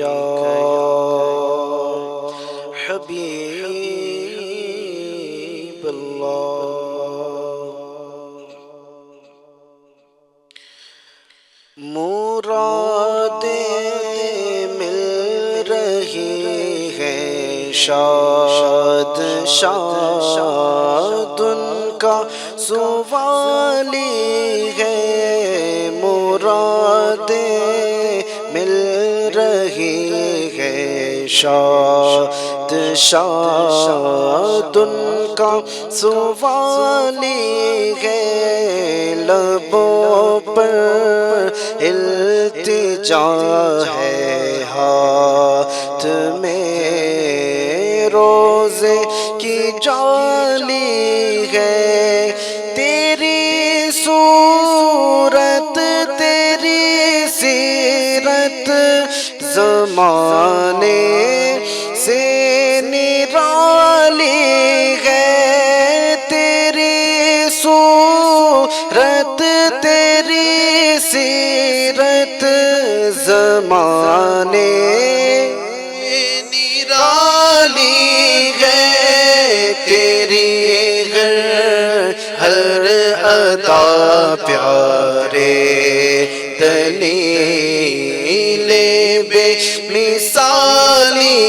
يا حبيب الله. مرادیں مل رہی ہیں شاد شاد ان کا سوالی ہے. مرادیں مل رہی ہیں شاد شاد ان کا سوالی ہے. لبوں پر التجا ہے ہاتھ میں روزے کی جالی ہے. تیری صورت تیری سیرت زمانے سے نرالی ہے. تیری صورت تیری سیرت زمانے نرالی ہے. تیری ہر ادا پیارے دلیل بے مثالی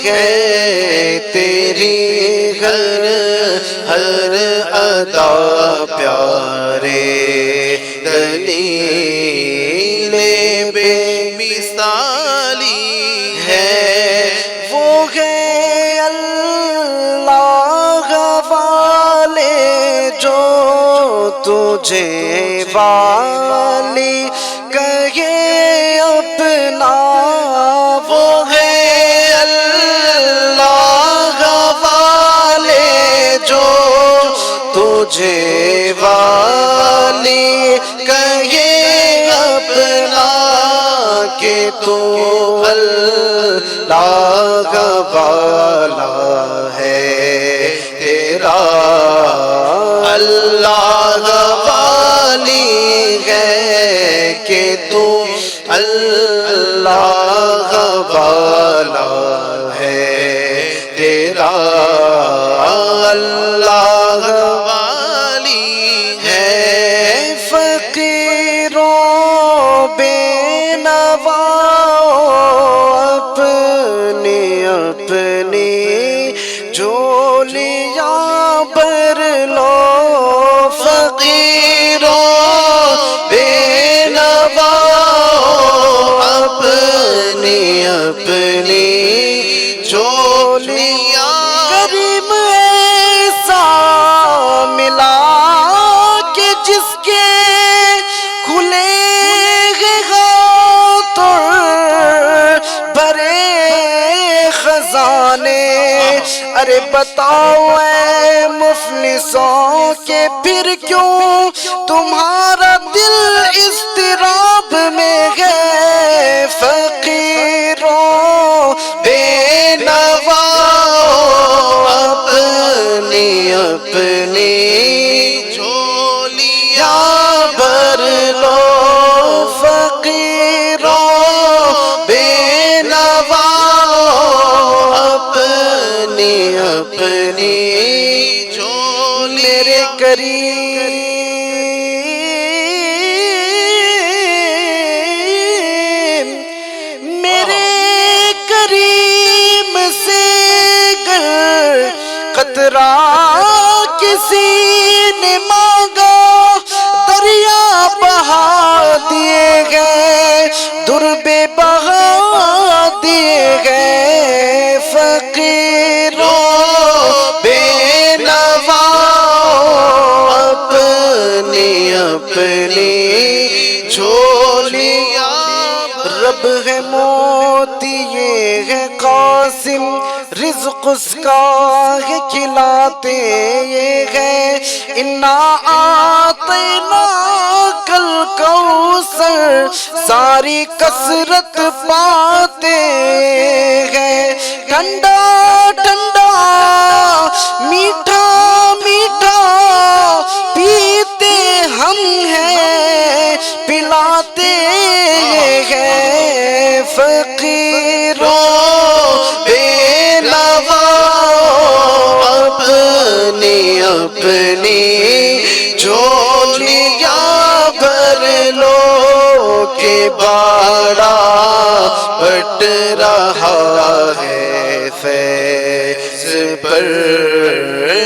ہے. تیری ہر ادا پیارے دلیل بے مثالی ہے. وہ ہے اللہ والے جو تجھے والی کہے اپنا. وہ ہے اللہ والے جو تجھے والی کہے اپنا. کہ تو اللہ والا ہے تیرا اللہ والی ہے. کہ تو اللہ والا ہے تیرا اللہ والی ہے. فقیروں بے نواؤ اپنی اپنی جھولیاں بھر لو. فقیروں بے نواؤ اپنی اپنی جھولیاں. کریم ایسا ملا کہ جس کے کھلے ہاتھوں بھرے خزانے. ارے بتاؤ اے مفلسوں کہ پھر کیوں تمہارا دل اضطراب میں ہے. فقیروں بے نواؤ اپنی اپنی جھولیاں بھر لو. فقیروں بے نواؤ اپنی اپنی جھولی. میرے کریم میرے کریم سے گر قطرہ کسی نے مانگا دریا بہا دیے گئے در بے بہا دیے گئے. فقیروں بے نواؤ اپنی اپنی جھولیاں. رب ہے موتی یہ ہے قاسم رزق اس کا ہے کھلاتے یہ ہے. انا اعطیناک الکوثر ساری کثرت پاتے ہیں. ٹھنڈا ٹھنڈا میٹھا میٹھا پیتے ہم ہیں پلاتے ہیں فقیروں بے نوا اپنی اپنی جھولیاں بھر لو کہ باڑا بٹ رہا ہے فیض پر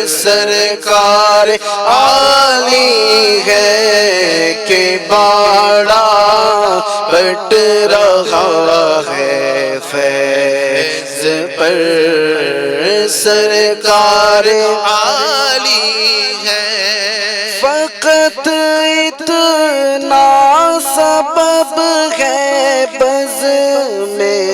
سرکار عالی ہے کہ باڑا بٹ رہا ہے فیض پر سرکار عالی ہے فقط اتنا سبب ہے بز میں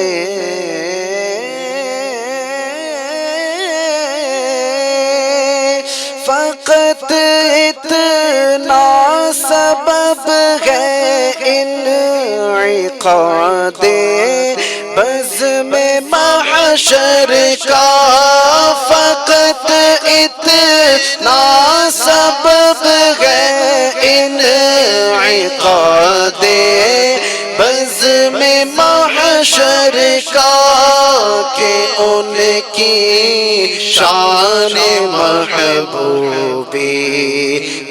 فقط اتنا سبب ہے انعقاد بزم محشر کا فقط اتنا سبب ہے انعقاد بزم محشر کا کہ ان کی شان محبوبی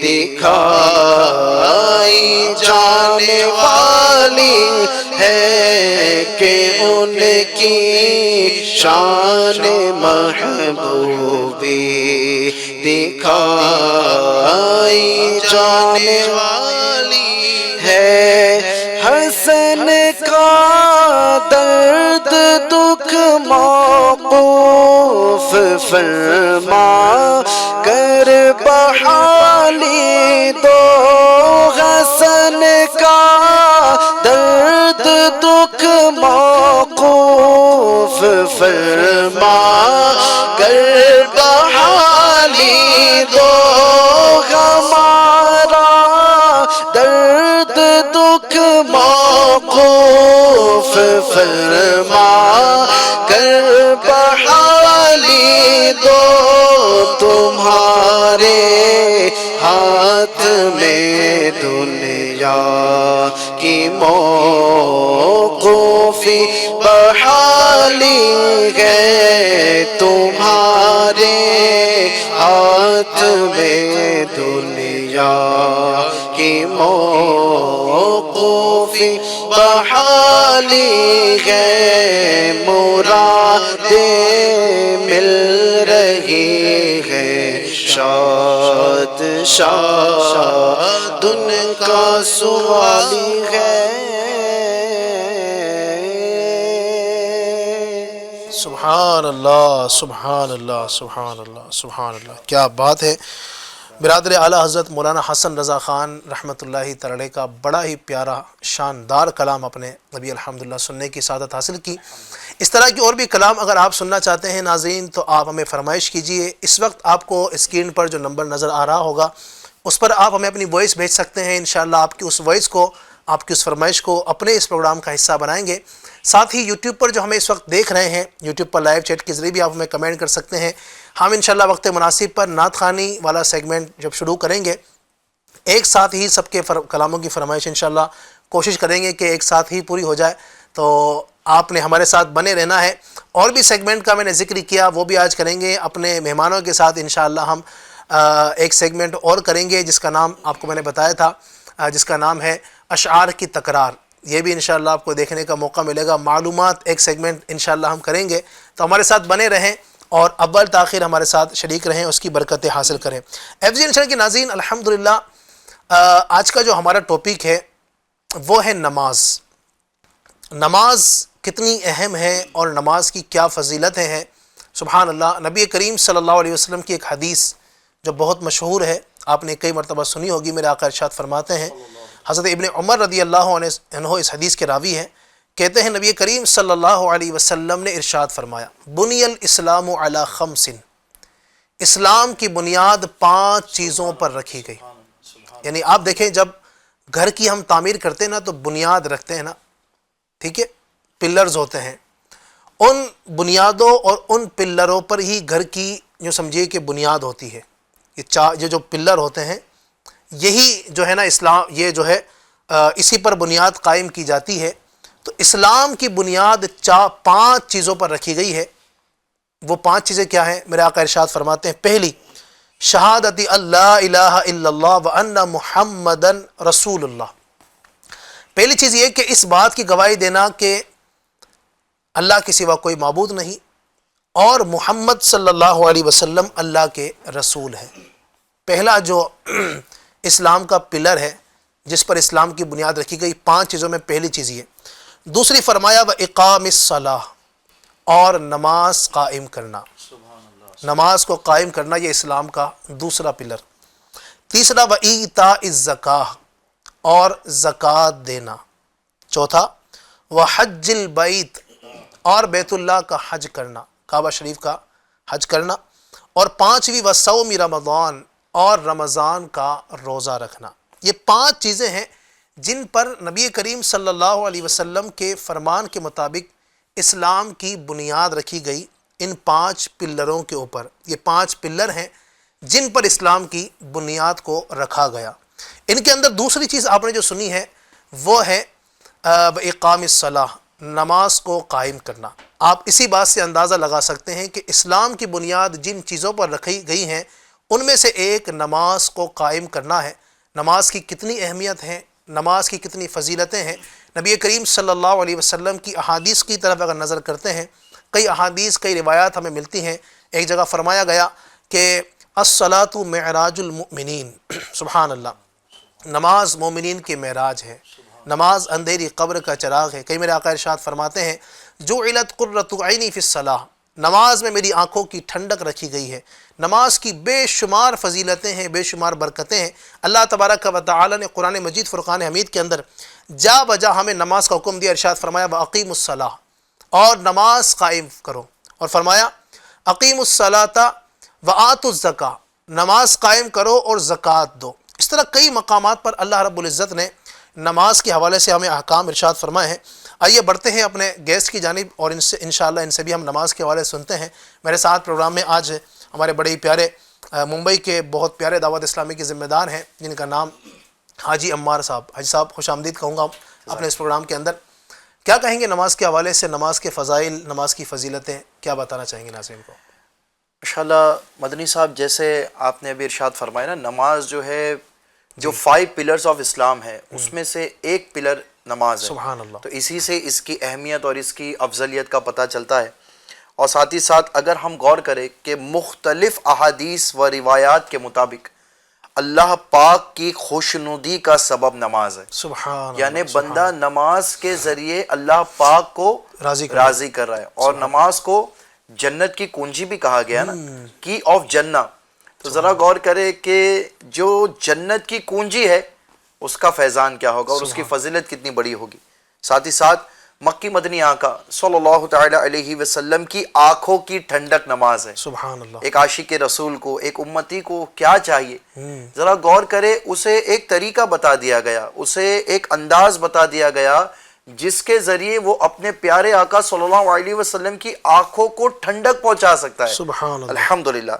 دکھائی جانے والی ہے کہ ان کی شان محبوبی دکھائی جانے والی ہے حسن کا درد دکھ موقوف فرما کر بحالی دو حسن کا درد دکھ موقوف فرما کر بحالی دو ہمارا درد دکھ موقوف فرما کر بحالی دو تمہارے ہاتھ میں دنیا کی موقوفی بحالی ہے تمہارے ہاتھ میں دنیا کی موقوفی بحالی ہے مرادیں مل رہی ہے شاد شاد ان کا سوالی ہے سبحان اللہ سبحان اللہ سبحان اللہ سبحان اللہ، کیا بات ہے۔ برادر اعلیٰ حضرت مولانا حسن رضا خان رحمۃ اللہ تعالی کا بڑا ہی پیارا شاندار کلام اپنے نبی الحمدللہ سننے کی سعادت حاصل کی۔ اس طرح کی اور بھی کلام اگر آپ سننا چاہتے ہیں ناظرین تو آپ ہمیں فرمائش کیجئے۔ اس وقت آپ کو اسکرین پر جو نمبر نظر آ رہا ہوگا اس پر آپ ہمیں اپنی وائس بھیج سکتے ہیں، انشاءاللہ آپ کی اس وائس کو، آپ کی اس فرمائش کو اپنے اس پروگرام کا حصہ بنائیں گے۔ ساتھ ہی یوٹیوب پر جو ہمیں اس وقت دیکھ رہے ہیں، یوٹیوب پر لائیو چیٹ کے ذریعے بھی آپ ہمیں کمنٹ کر سکتے ہیں۔ ہم انشاءاللہ وقت مناسب پر نعت خوانی والا سیگمنٹ جب شروع کریں گے، ایک ساتھ ہی سب کے کلاموں کی فرمائش انشاءاللہ کوشش کریں گے کہ ایک ساتھ ہی پوری ہو جائے، تو آپ نے ہمارے ساتھ بنے رہنا ہے۔ اور بھی سیگمنٹ کا میں نے ذکر کیا، وہ بھی آج کریں گے اپنے مہمانوں کے ساتھ انشاءاللہ۔ ہم ایک سیگمنٹ اور کریں گے جس کا نام آپ کو میں نے بتایا تھا، جس کا نام ہے اشعار کی تکرار۔ یہ بھی انشاءاللہ آپ کو دیکھنے کا موقع ملے گا۔ معلومات ایک سیگمنٹ انشاءاللہ ہم کریں گے، تو ہمارے ساتھ بنے رہیں اور اول تاخیر ہمارے ساتھ شریک رہیں، اس کی برکتیں حاصل کریں۔ FG نیشنل کے ناظرین، الحمدللہ آج کا جو ہمارا ٹاپک ہے وہ ہے نماز۔ نماز کتنی اہم ہے اور نماز کی کیا فضیلتیں ہیں، سبحان اللہ۔ نبی کریم صلی اللہ علیہ وسلم کی ایک حدیث جو بہت مشہور ہے، آپ نے کئی مرتبہ سنی ہوگی، میرے آقا ارشاد فرماتے ہیں، حضرت ابن عمر رضی اللہ عنہ اس حدیث کے راوی ہیں، کہتے ہیں نبی کریم صلی اللہ علیہ وسلم نے ارشاد فرمایا، بنی الاسلام علی خمس، اسلام کی بنیاد 5 چیزوں پر رکھی گئی۔ یعنی آپ دیکھیں جب گھر کی ہم تعمیر کرتے ہیں نا تو بنیاد رکھتے ہیں نا، ٹھیک ہے، پلرز ہوتے ہیں، ان بنیادوں اور ان پلروں پر ہی گھر کی جو سمجھیے کہ بنیاد ہوتی ہے۔ یہ جو پلر ہوتے ہیں یہی جو ہے نا اسلام، یہ جو ہے اسی پر بنیاد قائم کی جاتی ہے. تو اسلام کی بنیاد 5 چیزوں پر رکھی گئی ہے. وہ 5 چیزیں کیا ہیں؟ میرے آقا ارشاد فرماتے ہیں، پہلی شہادت اللہ الہ الا اللہ وان محمدن رسول اللہ. پہلی چیز یہ کہ اس بات کی گواہی دینا کہ اللہ کے سوا کوئی معبود نہیں اور محمد صلی اللہ علیہ وسلم اللہ کے رسول ہیں. پہلا جو اسلام کا پلر ہے جس پر اسلام کی بنیاد رکھی گئی، 5 چیزوں میں پہلی چیز یہ. دوسری فرمایا وَإِقَامِ الصَّلَاةِ، اور نماز قائم کرنا. نماز کو قائم کرنا یہ اسلام کا دوسرا پلر. تیسرا وَإِيتَاءِ الزَّكَاةِ، اور زکوٰۃ دینا. چوتھا وحج البیت، اور بیت اللہ کا حج کرنا، کعبہ شریف کا حج کرنا. اور 5ویں وصوم رمضان، اور رمضان کا روزہ رکھنا. یہ 5 چیزیں ہیں جن پر نبی کریم صلی اللہ علیہ وسلم کے فرمان کے مطابق اسلام کی بنیاد رکھی گئی. ان 5 پلروں کے اوپر، یہ 5 پلر ہیں جن پر اسلام کی بنیاد کو رکھا گیا. ان کے اندر دوسری چیز آپ نے جو سنی ہے وہ ہے اقام الصلاۃ، نماز کو قائم کرنا. آپ اسی بات سے اندازہ لگا سکتے ہیں کہ اسلام کی بنیاد جن چیزوں پر رکھی گئی ہیں ان میں سے ایک نماز کو قائم کرنا ہے. نماز کی کتنی اہمیت ہے، نماز کی کتنی فضیلتیں ہیں. نبی کریم صلی اللہ علیہ وسلم کی احادیث کی طرف اگر نظر کرتے ہیں، کئی احادیث، کئی روایات ہمیں ملتی ہیں. ایک جگہ فرمایا گیا کہ الصلاۃ معراج المؤمنین، سبحان اللہ، نماز مومنین کے معراج ہے. نماز اندھیری قبر کا چراغ ہے. کئی میرے آقا ارشاد فرماتے ہیں جعلت قرۃ عینی فی الصلاۃ، نماز میں میری آنکھوں کی ٹھنڈک رکھی گئی ہے. نماز کی بے شمار فضیلتیں ہیں، بے شمار برکتیں ہیں. اللہ تبارک و تعالی نے قرآن مجید فرقان حمید کے اندر جا بجا ہمیں نماز کا حکم دیا. ارشاد فرمایا وَأَقِيمُوا الصَّلَاةَ، اور نماز قائم کرو. اور فرمایا اقیموا الصلاۃ وآتوا الزکاۃ، نماز قائم کرو اور زکوٰۃ دو. اس طرح کئی مقامات پر اللہ رب العزت نے نماز کے حوالے سے ہمیں احکام ارشاد فرمائے ہیں. آئیے بڑھتے ہیں اپنے گیسٹ کی جانب اور ان سے انشاءاللہ ان سے بھی ہم نماز کے حوالے سنتے ہیں. میرے ساتھ پروگرام میں آج ہمارے بڑے ہی پیارے ممبئی کے بہت پیارے دعوت اسلامی کے ذمہ دار ہیں جن کا نام حاجی عمار صاحب. حاجی صاحب خوش آمدید کہوں گا اپنے اس پروگرام کے اندر. کیا کہیں گے نماز کے حوالے سے، نماز کے فضائل، نماز کی فضیلتیں، کیا بتانا چاہیں گے ناظرین کو؟ انشاءاللہ مدنی صاحب، جیسے آپ نے ابھی ارشاد فرمایا نا، نماز جو ہے جو 5 پلرز آف اسلام ہے اس میں سے ایک پلر نماز ہے. سبحان اللہ. تو اسی سے اس کی اہمیت اور اس کی افضلیت کا پتہ چلتا ہے. اور ساتھ ہی ساتھ اگر ہم غور کریں کہ مختلف احادیث و روایات کے مطابق اللہ پاک کی خوشنودی کا سبب نماز ہے. سبحان یعنی بندہ نماز کے ذریعے اللہ پاک کو راضی کر رہا ہے. اور نماز کو جنت کی کنجی بھی کہا گیا نا، کی آف جنہ. تو ذرا غور کرے کہ جو جنت کی کنجی ہے اس کا فیضان کیا ہوگا اور اس کی فضیلت کتنی بڑی ہوگی. ساتھ ہی ساتھ مکی مدنی آقا صلی اللہ تعالی علیہ وسلم کی آنکھوں کی ٹھنڈک نماز ہے. سبحان اللہ. ایک عاشق رسول کو، ایک امتی کو کیا چاہیے؟ ذرا غور کرے، اسے ایک طریقہ بتا دیا گیا، اسے ایک انداز بتا دیا گیا جس کے ذریعے وہ اپنے پیارے آقا صلی اللہ علیہ وسلم کی آنکھوں کو ٹھنڈک پہنچا سکتا ہے. سبحان اللہ. الحمدللہ.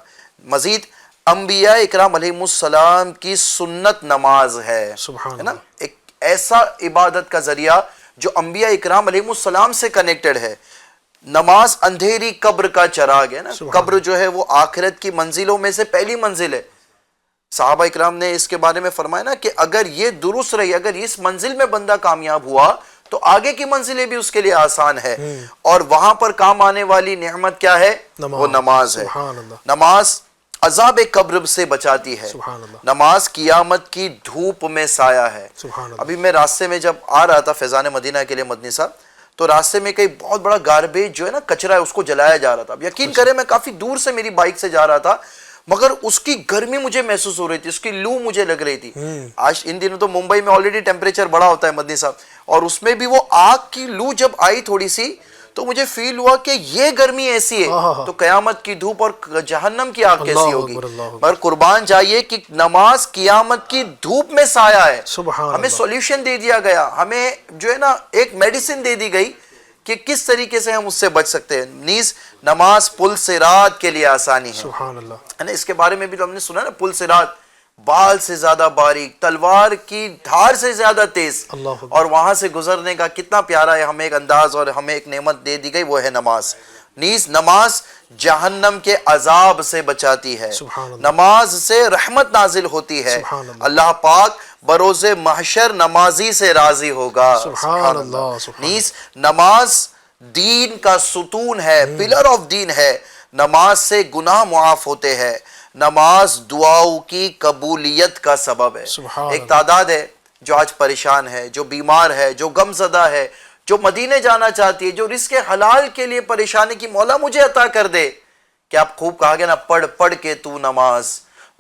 مزید انبیاء اکرام علیہ السلام کی سنت نماز ہے. سبحان ہے نا، ایک ایسا عبادت کا ذریعہ جو انبیاء اکرام علیہ السلام سے کنیکٹڈ ہے. نماز اندھیری قبر کا چراغ ہے نا. قبر جو ہے وہ آخرت کی منزلوں میں سے پہلی منزل ہے. صحابہ اکرام نے اس کے بارے میں فرمایا نا کہ اگر یہ درست رہی، اگر اس منزل میں بندہ کامیاب ہوا تو آگے کی منزلیں بھی اس کے لیے آسان ہے. اور وہاں پر کام آنے والی نعمت کیا ہے؟ وہ نماز ہے. نماز عذاب قبر سے بچاتی ہے. نماز قیامت کی دھوپ میں سایہ ہے. ابھی میں راستے میں جب آ رہا تھا فیضان مدینہ کے لیے مدنی صاحب، تو راستے میں کئی بہت بڑا گاربیج جو ہے نا، کچرا ہے، اس کو جلایا جا رہا تھا. اب یقین کرے میں کافی دور سے میری بائک سے جا رہا تھا مگر اس کی گرمی مجھے محسوس ہو رہی تھی، اس کی لو مجھے لگ رہی تھی. آج ان دنوں تو ممبئی میں آلریڈی ٹیمپریچر بڑا ہوتا ہے مدنی صاحب، اور اس میں بھی وہ آگ کی لو جب آئی تھوڑی سی تو مجھے فیل ہوا کہ یہ گرمی ایسی ہے تو قیامت کی دھوپ اور جہنم کی آگ کیسی ہوگی. مگر قربان جائیے کہ نماز قیامت کی دھوپ میں سایہ ہے. ہمیں سولوشن دے دیا گیا، ہمیں جو ہے نا ایک میڈیسن دے دی گئی کہ کس طریقے سے ہم اس سے بچ سکتے ہیں. نیز نماز پل صراط کے لیے آسانی ہے. سبحان اللہ. ہے نا، اس کے بارے میں بھی تو ہم نے سنا نا، پل صراط بال سے زیادہ باریک، تلوار کی دھار سے زیادہ تیز، اللہ اکبر۔ اور وہاں سے گزرنے کا کتنا پیارا ہے ہمیں ایک انداز اور ہمیں ایک نعمت دے دی گئی، وہ ہے نماز۔ نیز نماز جہنم کے عذاب سے بچاتی ہے، سبحان اللہ۔ نماز سے رحمت نازل ہوتی ہے، سبحان اللہ۔ اللہ پاک بروز محشر نمازی سے راضی ہوگا۔ سبحان اللہ، سبحان نیز نماز دین کا ستون ہے، پلر آف دین ہے، نماز سے گناہ معاف ہوتے ہیں، نماز دعاؤں کی قبولیت کا سبب ہے۔ سبحان ایک اللہ۔ تعداد ہے جو آج پریشان ہے، جو بیمار ہے، جو غم زدہ ہے، جو مدینے جانا چاہتی ہے، جو رزق حلال کے لیے پریشانی کی مولا مجھے عطا کر دے۔ کہ آپ خوب کہا گیا نا، پڑھ پڑھ کے تو نماز،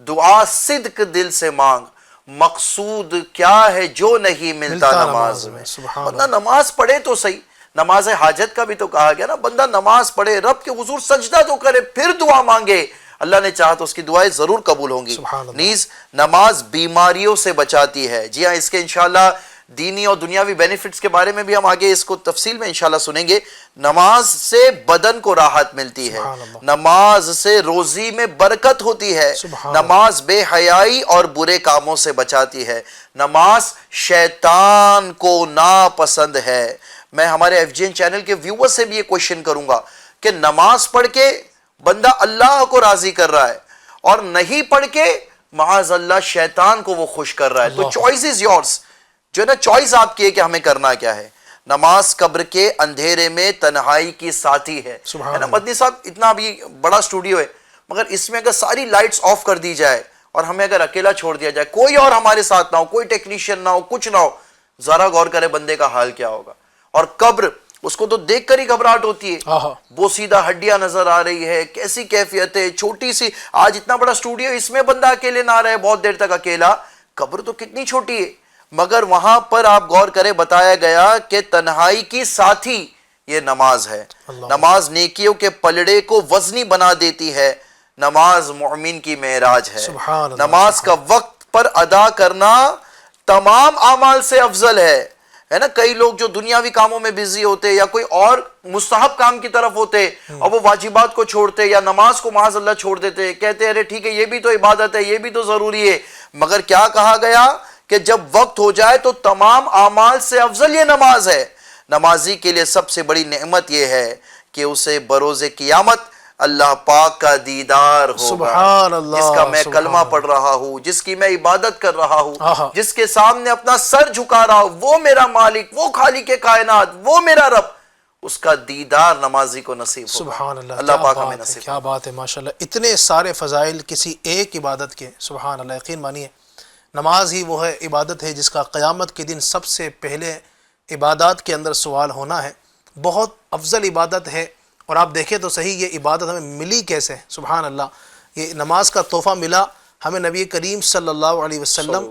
دعا صدق دل سے مانگ، مقصود کیا ہے جو نہیں ملتا نماز میں۔ سبحان بندہ نماز پڑھے تو صحیح، نماز حاجت کا بھی تو کہا گیا نا، بندہ نماز پڑھے، رب کے حضور سجدہ تو کرے، پھر دعا مانگے، اللہ نے چاہا تو اس کی دعائیں ضرور قبول ہوں گی۔ سبحان اللہ۔ نیز نماز بیماریوں سے بچاتی ہے۔ جی ہاں، اس کے انشاءاللہ دینی اور دنیاوی بینیفٹس کے بارے میں بھی ہم آگے اس کو تفصیل میں انشاءاللہ سنیں گے۔ نماز سے بدن کو راحت ملتی ہے، سبحان اللہ۔ نماز سے روزی میں برکت ہوتی ہے، سبحان اللہ۔ نماز بے حیائی اور برے کاموں سے بچاتی ہے، نماز شیطان کو ناپسند ہے۔ میں ہمارے ایف جی این چینل کے ویور سے بھی یہ کوشچن کروں گا کہ نماز پڑھ کے بندہ اللہ کو راضی کر رہا ہے اور نہیں پڑھ کے معاذ اللہ شیطان کو وہ خوش کر رہا ہے، تو چوائس از یورز، جو ہے نا چوائس آپ کی ہے کہ ہمیں کرنا کیا ہے۔ نماز قبر کے اندھیرے میں تنہائی کی ساتھی ہے۔ سبحان ہے نا اللہ۔ مدنی صاحب، اتنا بھی بڑا اسٹوڈیو ہے، مگر اس میں اگر ساری لائٹس آف کر دی جائے اور ہمیں اگر اکیلا چھوڑ دیا جائے، کوئی اور ہمارے ساتھ نہ ہو، کوئی ٹیکنیشین نہ ہو، کچھ نہ ہو، ذرا غور کرے بندے کا حال کیا ہوگا۔ اور قبر، اس کو تو دیکھ کر ہی گھبراہٹ ہوتی ہے، وہ سیدھا ہڈیاں نظر آ رہی ہے، کیسی کیفیت ہے، چھوٹی سی، آج اتنا بڑا اسٹوڈیو، اس میں بندہ اکیلے نہ رہے بہت دیر تک اکیلا، قبر تو کتنی چھوٹی ہے، مگر وہاں پر آپ غور کرے بتایا گیا کہ تنہائی کی ساتھی یہ نماز ہے۔ نماز نیکیوں کے پلڑے کو وزنی بنا دیتی ہے، نماز مومن کی معراج ہے۔ سبحان اللہ۔ نماز کا وقت پر ادا کرنا تمام اعمال سے افضل ہے نا۔ کئی لوگ جو دنیاوی کاموں میں بزی ہوتے یا کوئی اور مستحب کام کی طرف ہوتے اور وہ واجبات کو چھوڑتے یا نماز کو معاذ اللہ چھوڑ دیتے، کہتے ارے ٹھیک ہے یہ بھی تو عبادت ہے، یہ بھی تو ضروری ہے، مگر کیا کہا گیا کہ جب وقت ہو جائے تو تمام اعمال سے افضل یہ نماز ہے۔ نمازی کے لیے سب سے بڑی نعمت یہ ہے کہ اسے بروز قیامت اللہ پاک کا دیدار ہوگا۔ سبحان اللہ، جس کا میں سبحان کلمہ اللہ۔ پڑھ رہا ہوں، جس کی میں عبادت کر رہا ہوں، آہا۔ جس کے سامنے اپنا سر جھکا رہا ہوں، وہ میرا مالک، وہ خالق کائنات، وہ میرا رب، اس کا دیدار نمازی کو نصیب ہوگا۔ سبحان اللہ، اللہ کیا پاک بات ہمیں ہے، نصیب کیا بات ہے، ماشاءاللہ اتنے سارے فضائل کسی ایک عبادت کے۔ سبحان اللہ، یقین مانیے نماز ہی وہ ہے عبادت ہے جس کا قیامت کے دن سب سے پہلے عبادات کے اندر سوال ہونا ہے، بہت افضل عبادت ہے۔ اور آپ دیکھیں تو صحیح یہ عبادت ہمیں ملی کیسے؟ سبحان اللہ، یہ نماز کا تحفہ ملا ہمیں نبی کریم صلی اللہ علیہ وسلم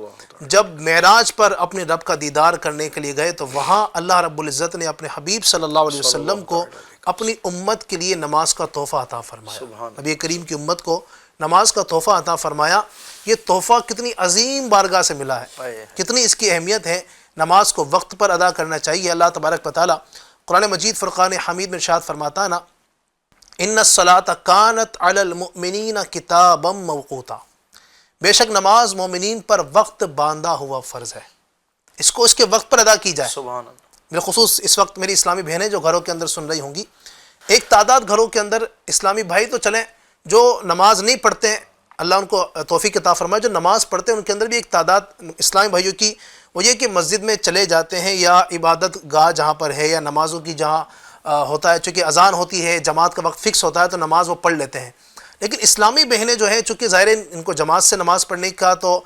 جب معراج پر اپنے رب کا دیدار کرنے کے لیے گئے تو وہاں اللہ رب العزت نے اپنے حبیب صلی اللہ علیہ وسلم کو اپنی امت کے لیے نماز کا تحفہ عطا فرمایا۔ نبی کریم کی امت کو نماز کا تحفہ عطا فرمایا۔ یہ تحفہ کتنی عظیم بارگاہ سے ملا ہے، کتنی اس کی اہمیت ہے۔ نماز کو وقت پر ادا کرنا چاہیے۔ اللہ تبارک و تعالیٰ قرآن مجید فرقان حمید میں ارشاد فرماتا ہے نا، ان الصلاۃ کانت علی المؤمنین کتابا موقوتا، بے شک نماز مومنین پر وقت باندھا ہوا فرض ہے، اس کو اس کے وقت پر ادا کی جائے۔ سبحان اللہ۔ بالخصوص اس وقت میری اسلامی بہنیں جو گھروں کے اندر سن رہی ہوں گی، ایک تعداد گھروں کے اندر اسلامی بھائی تو چلیں جو نماز نہیں پڑھتے ہیں، اللہ ان کو توفیق عطا فرمائے، جو نماز پڑھتے ہیں ان کے اندر بھی ایک تعداد اسلامی بھائیوں کی وہ یہ کہ مسجد میں چلے جاتے ہیں یا عبادت گاہ جہاں پر ہے یا نمازوں کی جہاں ہوتا ہے، چونکہ اذان ہوتی ہے، جماعت کا وقت فکس ہوتا ہے تو نماز وہ پڑھ لیتے ہیں۔ لیکن اسلامی بہنیں جو ہیں چونکہ ظاہر ان کو جماعت سے نماز پڑھنے کا تو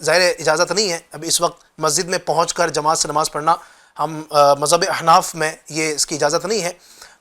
ظاہر اجازت نہیں ہے، اب اس وقت مسجد میں پہنچ کر جماعت سے نماز پڑھنا ہم مذہب احناف میں یہ اس کی اجازت نہیں ہے۔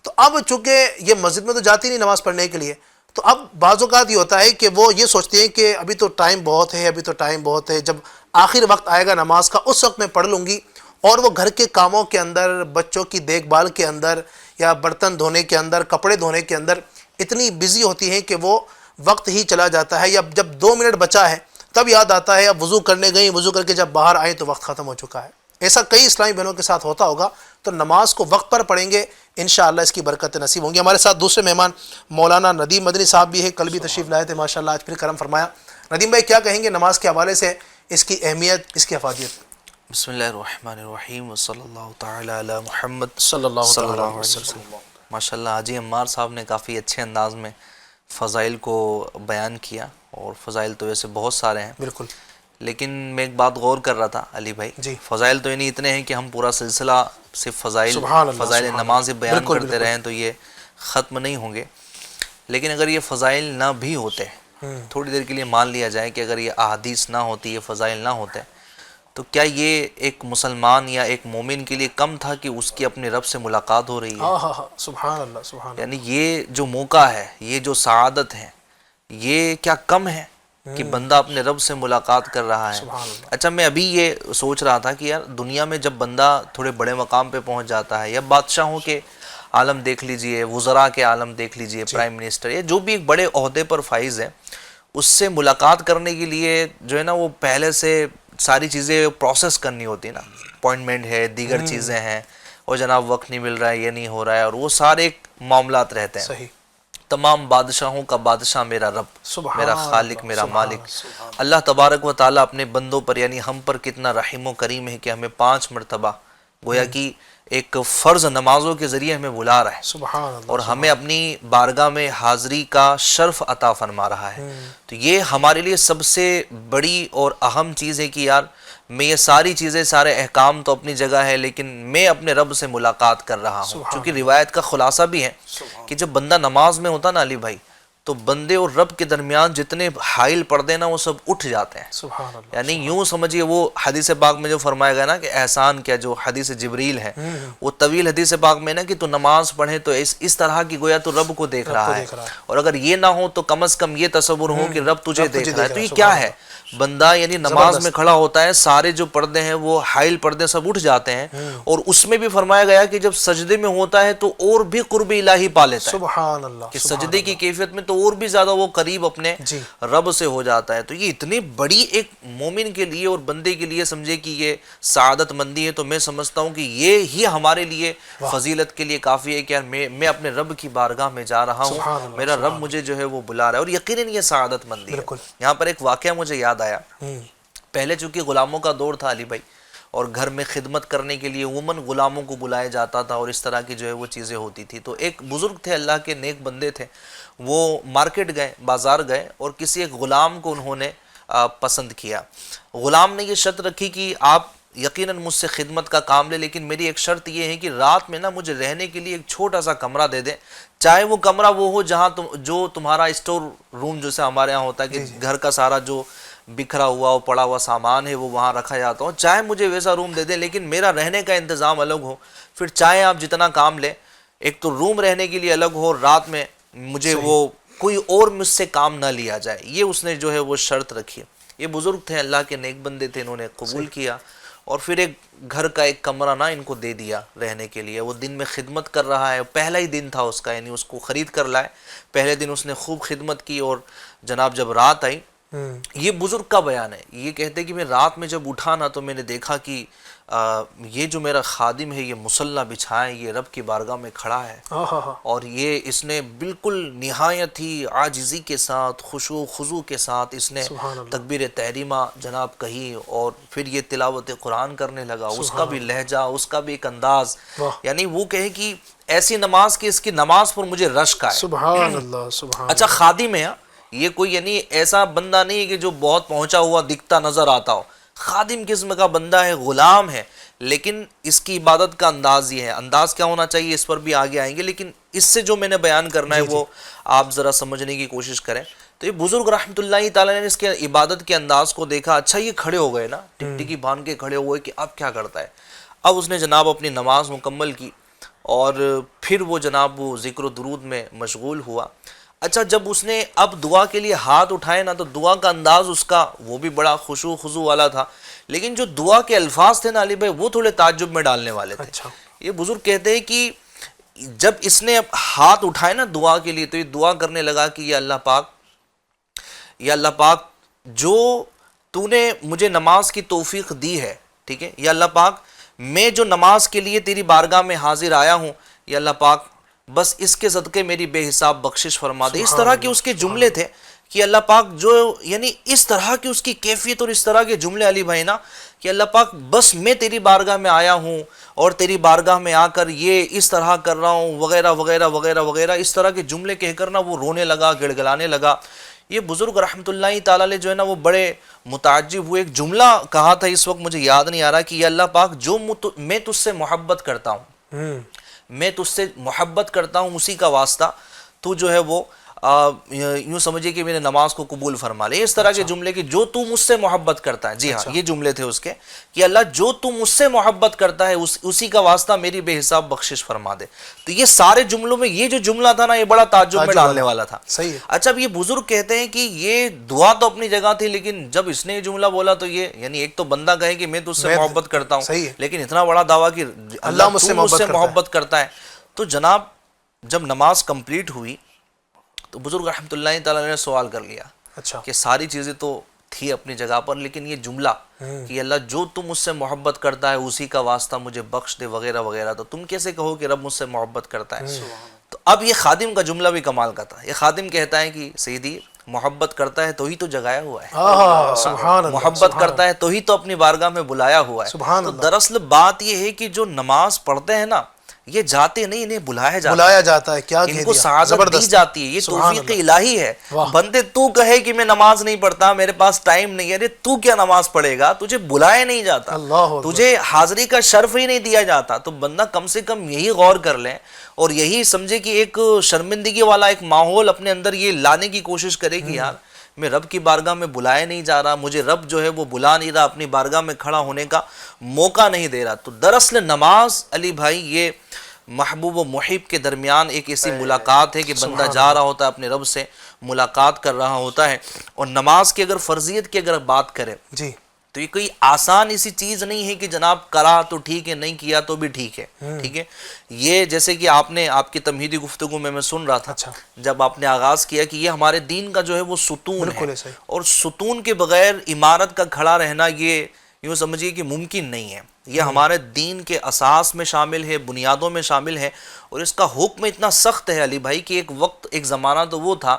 تو اب چونکہ یہ مسجد میں تو جاتی نہیں نماز پڑھنے کے لیے، تو اب بعض اوقات یہ ہوتا ہے کہ وہ یہ سوچتے ہیں کہ ابھی تو ٹائم بہت ہے، ابھی تو ٹائم بہت ہے، جب آخر وقت آئے گا نماز کا اس وقت میں پڑھ لوں گی، اور وہ گھر کے کاموں کے اندر، بچوں کی دیکھ بھال کے اندر یا برتن دھونے کے اندر، کپڑے دھونے کے اندر اتنی بزی ہوتی ہیں کہ وہ وقت ہی چلا جاتا ہے، یا جب 2 منٹ بچا ہے تب یاد آتا ہے، اب وضو کرنے گئیں، وضو کر کے جب باہر آئیں تو وقت ختم ہو چکا ہے۔ ایسا کئی اسلامی بہنوں کے ساتھ ہوتا ہوگا، تو نماز کو وقت پر پڑھیں گے انشاءاللہ اس کی برکت نصیب ہوں گی۔ ہمارے ساتھ دوسرے مہمان مولانا ندیم مدنی صاحب بھی ہے، کل بھی تشریف لائے تھے، ماشاءاللہ آج پھر کرم فرمایا۔ ندیم بھائی کیا کہیں گے نماز کے حوالے سے، اس کی اہمیت، اس کی افادیت؟ بسم اللہ الرحمن الرحیم وصلی اللہ تعالی علی محمد صلی اللہ تعالی علیہ علیہ وسلم۔ ماشاءاللہ حاجی عمار صاحب نے کافی اچھے انداز میں فضائل کو بیان کیا، اور فضائل تو ویسے بہت سارے ہیں، بالکل، لیکن میں ایک بات غور کر رہا تھا علی بھائی، جی۔ فضائل تو یعنی اتنے ہیں کہ ہم پورا سلسلہ صرف فضائل سبحان اللہ، فضائل سبحان نماز اللہ، بیان بالکل، کرتے بالکل۔ رہیں تو یہ ختم نہیں ہوں گے، لیکن اگر یہ فضائل نہ بھی ہوتے، تھوڑی دیر کے لیے مان لیا جائے کہ اگر یہ احادیث نہ ہوتی، یہ فضائل نہ ہوتے، تو کیا یہ ایک مسلمان یا ایک مومن کے لیے کم تھا کہ اس کی اپنے رب سے ملاقات ہو رہی ہے؟ ہاں ہاں ہاں، سبحان اللہ، سبحان اللہ، یعنی یہ جو موقع ہے، یہ جو سعادت ہے، یہ کیا کم ہے کہ بندہ اپنے رب سے ملاقات کر رہا ہے؟ سبحان اللہ۔ اچھا، میں ابھی یہ سوچ رہا تھا کہ یار دنیا میں جب بندہ تھوڑے بڑے مقام پہ پہنچ جاتا ہے، یا بادشاہوں کے عالم دیکھ لیجئے، وزراء کے عالم دیکھ لیجئے، پرائم منسٹر، یا جو بھی ایک بڑے عہدے پر فائز ہے، اس سے ملاقات کرنے کے لیے جو ہے نا وہ پہلے سے ساری چیزیں پروسیس کرنی ہوتی نا، اپوائنٹمنٹ ہے، دیگر چیزیں ہیں، اور جناب وقت نہیں مل رہا ہے، یہ نہیں ہو رہا ہے، اور وہ سارے ایک معاملات رہتے ہیں۔ صحیح، تمام بادشاہوں کا بادشاہ میرا رب، سبحان میرا اللہ، خالق، میرا سبحان مالک اللہ، سبحان اللہ تبارک و تعالیٰ اپنے بندوں پر یعنی ہم پر کتنا رحیم و کریم ہے کہ ہمیں 5 مرتبہ گویا کہ ایک فرض نمازوں کے ذریعے ہمیں بلا رہا ہے، سبحان اللہ، اور ہمیں اپنی بارگاہ میں حاضری کا شرف عطا فرما رہا ہے۔ تو یہ ہمارے لیے سب سے بڑی اور اہم چیز ہے کہ یار میں یہ ساری چیزیں، سارے احکام تو اپنی جگہ ہے، لیکن میں اپنے رب سے ملاقات کر رہا ہوں۔ چونکہ روایت کا خلاصہ بھی ہے کہ جب بندہ نماز میں ہوتا نا علی بھائی، تو بندے اور رب کے درمیان جتنے حائل پردے نا وہ سب اٹھ جاتے ہیں۔ سبحان اللہ، یعنی یوں سمجھیے، وہ حدیث پاک میں جو فرمایا گیا نا کہ احسان کیا، جو حدیث جبریل ہے، وہ طویل حدیث پاک میں نا کہ تو نماز پڑھے تو اس طرح کی گویا تو رب کو دیکھ رہا ہے، اور اگر یہ نہ ہو تو کم از کم یہ تصور ہو کہ رب تجھے دیکھ رہا ہے۔ تو یہ کیا ہے؟ بندہ یعنی نماز میں کھڑا ہوتا ہے، سارے جو پردے ہیں وہ حائل پردے سب اٹھ جاتے ہیں، اور اس میں بھی فرمایا گیا کہ جب سجدے میں ہوتا ہے تو اور بھی قرب الہی پا لیتا ہے، سبحان اللہ، کہ سجدے کی کیفیت میں تو اور بھی زیادہ وہ قریب اپنے رب سے ہو جاتا ہے۔ تو یہ اتنی بڑی ایک مومن کے لیے اور بندے کے لیے سمجھے کہ یہ سعادت مندی ہے، تو میں سمجھتا ہوں کہ یہ ہی ہمارے لیے فضیلت کے لیے کافی ہے کہ یار میں اپنے رب کی بارگاہ میں جا رہا ہوں، میرا رب مجھے جو ہے وہ بلا رہا ہے، اور یقیناً یہ سعادت مندی ہے۔ یہاں پر ایک واقعہ مجھے یاد آیا، پہلے چونکہ غلاموں کا دور تھا علی بھائی، اور گھر میں خدمت کرنے کے لیے عموماً غلاموں کو بلایا جاتا تھا، اور اس طرح کی جو ہے وہ چیزیں ہوتی تھی۔ تو ایک بزرگ تھے، اللہ کے نیک بندے تھے، وہ مارکیٹ گئے، بازار گئے، اور کسی ایک غلام کو انہوں نے پسند کیا۔ غلام نے یہ شرط رکھی کہ آپ یقیناً مجھ سے خدمت کا کام لے، لیکن میری ایک شرط یہ ہے کہ رات میں نا مجھے رہنے کے لیے ایک چھوٹا سا کمرہ دے دیں، چاہے وہ کمرہ وہ ہو جہاں جو تمہارا اسٹور روم جیسے ہمارے ہاں ہوتا ہے کہ گھر کا سارا جو بکھرا ہوا اور پڑا ہوا سامان ہے وہ وہاں رکھا جاتا ہو، چاہے مجھے ویسا روم دے دیں، لیکن میرا رہنے کا انتظام الگ ہو۔ پھر چاہے آپ جتنا کام لیں، ایک تو روم رہنے کے لیے الگ ہو، اور رات میں مجھے وہ کوئی اور مجھ سے کام نہ لیا جائے، یہ اس نے جو ہے وہ شرط رکھی۔ یہ بزرگ تھے، اللہ کے نیک بندے تھے، انہوں نے قبول کیا، اور پھر ایک گھر کا ایک کمرہ نا ان کو دے دیا رہنے کے لیے۔ وہ دن میں خدمت کر رہا ہے، پہلا ہی دن تھا اس کا، یعنی اس کو خرید کر لائے، پہلے دن اس نے خوب خدمت کی، اور جناب جب رات آئی، یہ بزرگ کا بیان ہے، یہ کہتے کہ میں رات میں جب اٹھا نا تو میں نے دیکھا کہ یہ جو میرا خادم ہے یہ مصلی بچھائے، یہ رب کی بارگاہ میں کھڑا ہے، اور یہ اس نے بالکل نہایت ہی عاجزی کے ساتھ، خشوع و خضوع کے ساتھ اس نے تکبیر تحریمہ جناب کہی، اور پھر یہ تلاوت قرآن کرنے لگا، اس کا بھی لہجہ، اس کا بھی ایک انداز، یعنی وہ کہے کہ ایسی نماز کہ اس کی نماز پر مجھے رشک آئے۔ سبحان اللہ، سبحان اچھا، خادم ہے، یہ کوئی یعنی ایسا بندہ نہیں ہے کہ جو بہت پہنچا ہوا دکھتا نظر آتا ہو، خادم قسم کا بندہ ہے، غلام ہے، لیکن اس کی عبادت کا انداز یہ ہے۔ انداز کیا ہونا چاہیے اس پر بھی آگے آئیں گے، لیکن اس سے جو میں نے بیان کرنا ہے وہ آپ ذرا سمجھنے کی کوشش کریں۔ تو یہ بزرگ رحمۃ اللہ تعالیٰ نے اس کے عبادت کے انداز کو دیکھا، اچھا یہ کھڑے ہو گئے نا، ٹکٹکی باندھ کے کھڑے ہوئے کہ اب کیا کرتا ہے۔ اب اس نے جناب اپنی نماز مکمل کی، اور پھر وہ جناب وہ ذکر و درود میں مشغول ہوا۔ اچھا، جب اس نے اب دعا کے لیے ہاتھ اٹھائے نا، تو دعا کا انداز اس کا وہ بھی بڑا خشوع خضوع والا تھا، لیکن جو دعا کے الفاظ تھے نا علی بھائی، وہ تھوڑے تعجب میں ڈالنے والے تھے۔ یہ بزرگ کہتے ہیں کہ جب اس نے ہاتھ اٹھائے نا دعا کے لیے، تو یہ دعا کرنے لگا کہ یا اللہ پاک جو تو نے مجھے نماز کی توفیق دی ہے، ٹھیک ہے، یا اللہ پاک میں جو نماز کے لیے تیری بارگاہ میں حاضر آیا ہوں، یا اللہ پاک بس اس کے صدقے میری بے حساب بخشش فرما دے۔ اس طرح کے اس کے جملے تھے کہ اللہ پاک جو یعنی اس طرح کی اس کی کیفیت اور اس طرح کے جملے علی بھائی نا کہ اللہ پاک بس میں تیری بارگاہ میں آیا ہوں اور تیری بارگاہ میں آ کر یہ اس طرح کر رہا ہوں وغیرہ وغیرہ وغیرہ وغیرہ، اس طرح کے جملے کہہ کر نا وہ رونے لگا، گڑ گڑانے لگا۔ یہ بزرگ رحمۃ اللہ تعالیٰ علیہ جو ہے نا وہ بڑے متعجب ہوئے، ایک جملہ کہا تھا اس وقت مجھے یاد نہیں آ رہا کہ یا اللہ پاک جو میں تجھ سے محبت کرتا ہوں، میں تجھ سے محبت کرتا ہوں، اسی کا واسطہ تو جو ہے وہ یوں سمجھے کہ میرے نماز کو قبول فرما لے، اس طرح کے جملے کہ جو تو مجھ سے محبت کرتا ہے، جی ہاں یہ جملے تھے اس کے کہ اللہ جو تو مجھ سے محبت کرتا ہے اسی کا واسطہ میری بے حساب بخشش فرما دے۔ تو یہ سارے جملوں میں یہ جو جملہ تھا نا یہ بڑا تعجب میں ڈالنے والا تھا۔ صحیح ہے۔ اچھا اب یہ بزرگ کہتے ہیں کہ یہ دعا تو اپنی جگہ تھی، لیکن جب اس نے یہ جملہ بولا تو یہ یعنی ایک تو بندہ کہے کہ میں تجھ سے محبت کرتا ہوں، لیکن اتنا بڑا دعویٰ کہ اللہ مجھ سے محبت کرتا ہے۔ تو جناب جب نماز کمپلیٹ ہوئی تو بزرگ رحمۃ اللہ تعالیٰ نے سوال کر لیا کہ ساری چیزیں تو تھی اپنی جگہ پر، لیکن یہ جملہ کہ اللہ جو تم مجھ سے محبت کرتا ہے اسی کا واسطہ مجھے بخش دے وغیرہ وغیرہ، تو تم کیسے کہو کہ رب مجھ سے محبت کرتا ہے؟ تو اب یہ خادم کا جملہ بھی کمال کا تھا۔ یہ خادم کہتا ہے کہ سیدی محبت کرتا ہے تو ہی تو جگایا ہوا ہے، محبت کرتا ہے تو ہی تو اپنی بارگاہ میں بلایا ہوا ہے۔ تو دراصل بات یہ ہے کہ جو نماز پڑھتے ہیں نا یہ جاتے نہیں، انہیں بلایا جاتا ہے، کیا ان کو سعادت دی جاتی ہے، یہ توفیق الہی ہے۔ بندے تو کہے کہ میں نماز نہیں پڑھتا، میرے پاس ٹائم نہیں ہے، ارے تو کیا نماز پڑھے گا؟ تجھے بلایا نہیں جاتا، تجھے حاضری کا شرف ہی نہیں دیا جاتا۔ تو بندہ کم سے کم یہی غور کر لے اور یہی سمجھے کہ ایک شرمندگی والا ایک ماحول اپنے اندر یہ لانے کی کوشش کرے کہ یار میں رب کی بارگاہ میں بلایا نہیں جا رہا، مجھے رب جو ہے وہ بلا نہیں رہا، اپنی بارگاہ میں کھڑا ہونے کا موقع نہیں دے رہا۔ تو دراصل نماز علی بھائی یہ محبوب و محب کے درمیان ایک ایسی ملاقات ہے کہ بندہ جا رہا ہوتا ہے اپنے رب سے ملاقات کر رہا ہوتا ہے۔ اور نماز کی اگر فرضیت کی اگر بات کرے جی تو یہ کوئی آسان ایسی چیز نہیں ہے کہ جناب کرا تو ٹھیک ہے، نہیں کیا تو بھی ٹھیک ہے، ٹھیک ہے۔ یہ جیسے کہ آپ کی تمہیدی گفتگو میں سن رہا تھا جب آپ نے آغاز کیا کہ یہ ہمارے دین کا جو ہے وہ ستون ہے، اور ستون کے بغیر عمارت کا کھڑا رہنا یہ یوں سمجھیے کہ ممکن نہیں ہے۔ یہ ہمارے دین کے اساس میں شامل ہے، بنیادوں میں شامل ہے، اور اس کا حکم اتنا سخت ہے علی بھائی کہ ایک وقت ایک زمانہ تو وہ تھا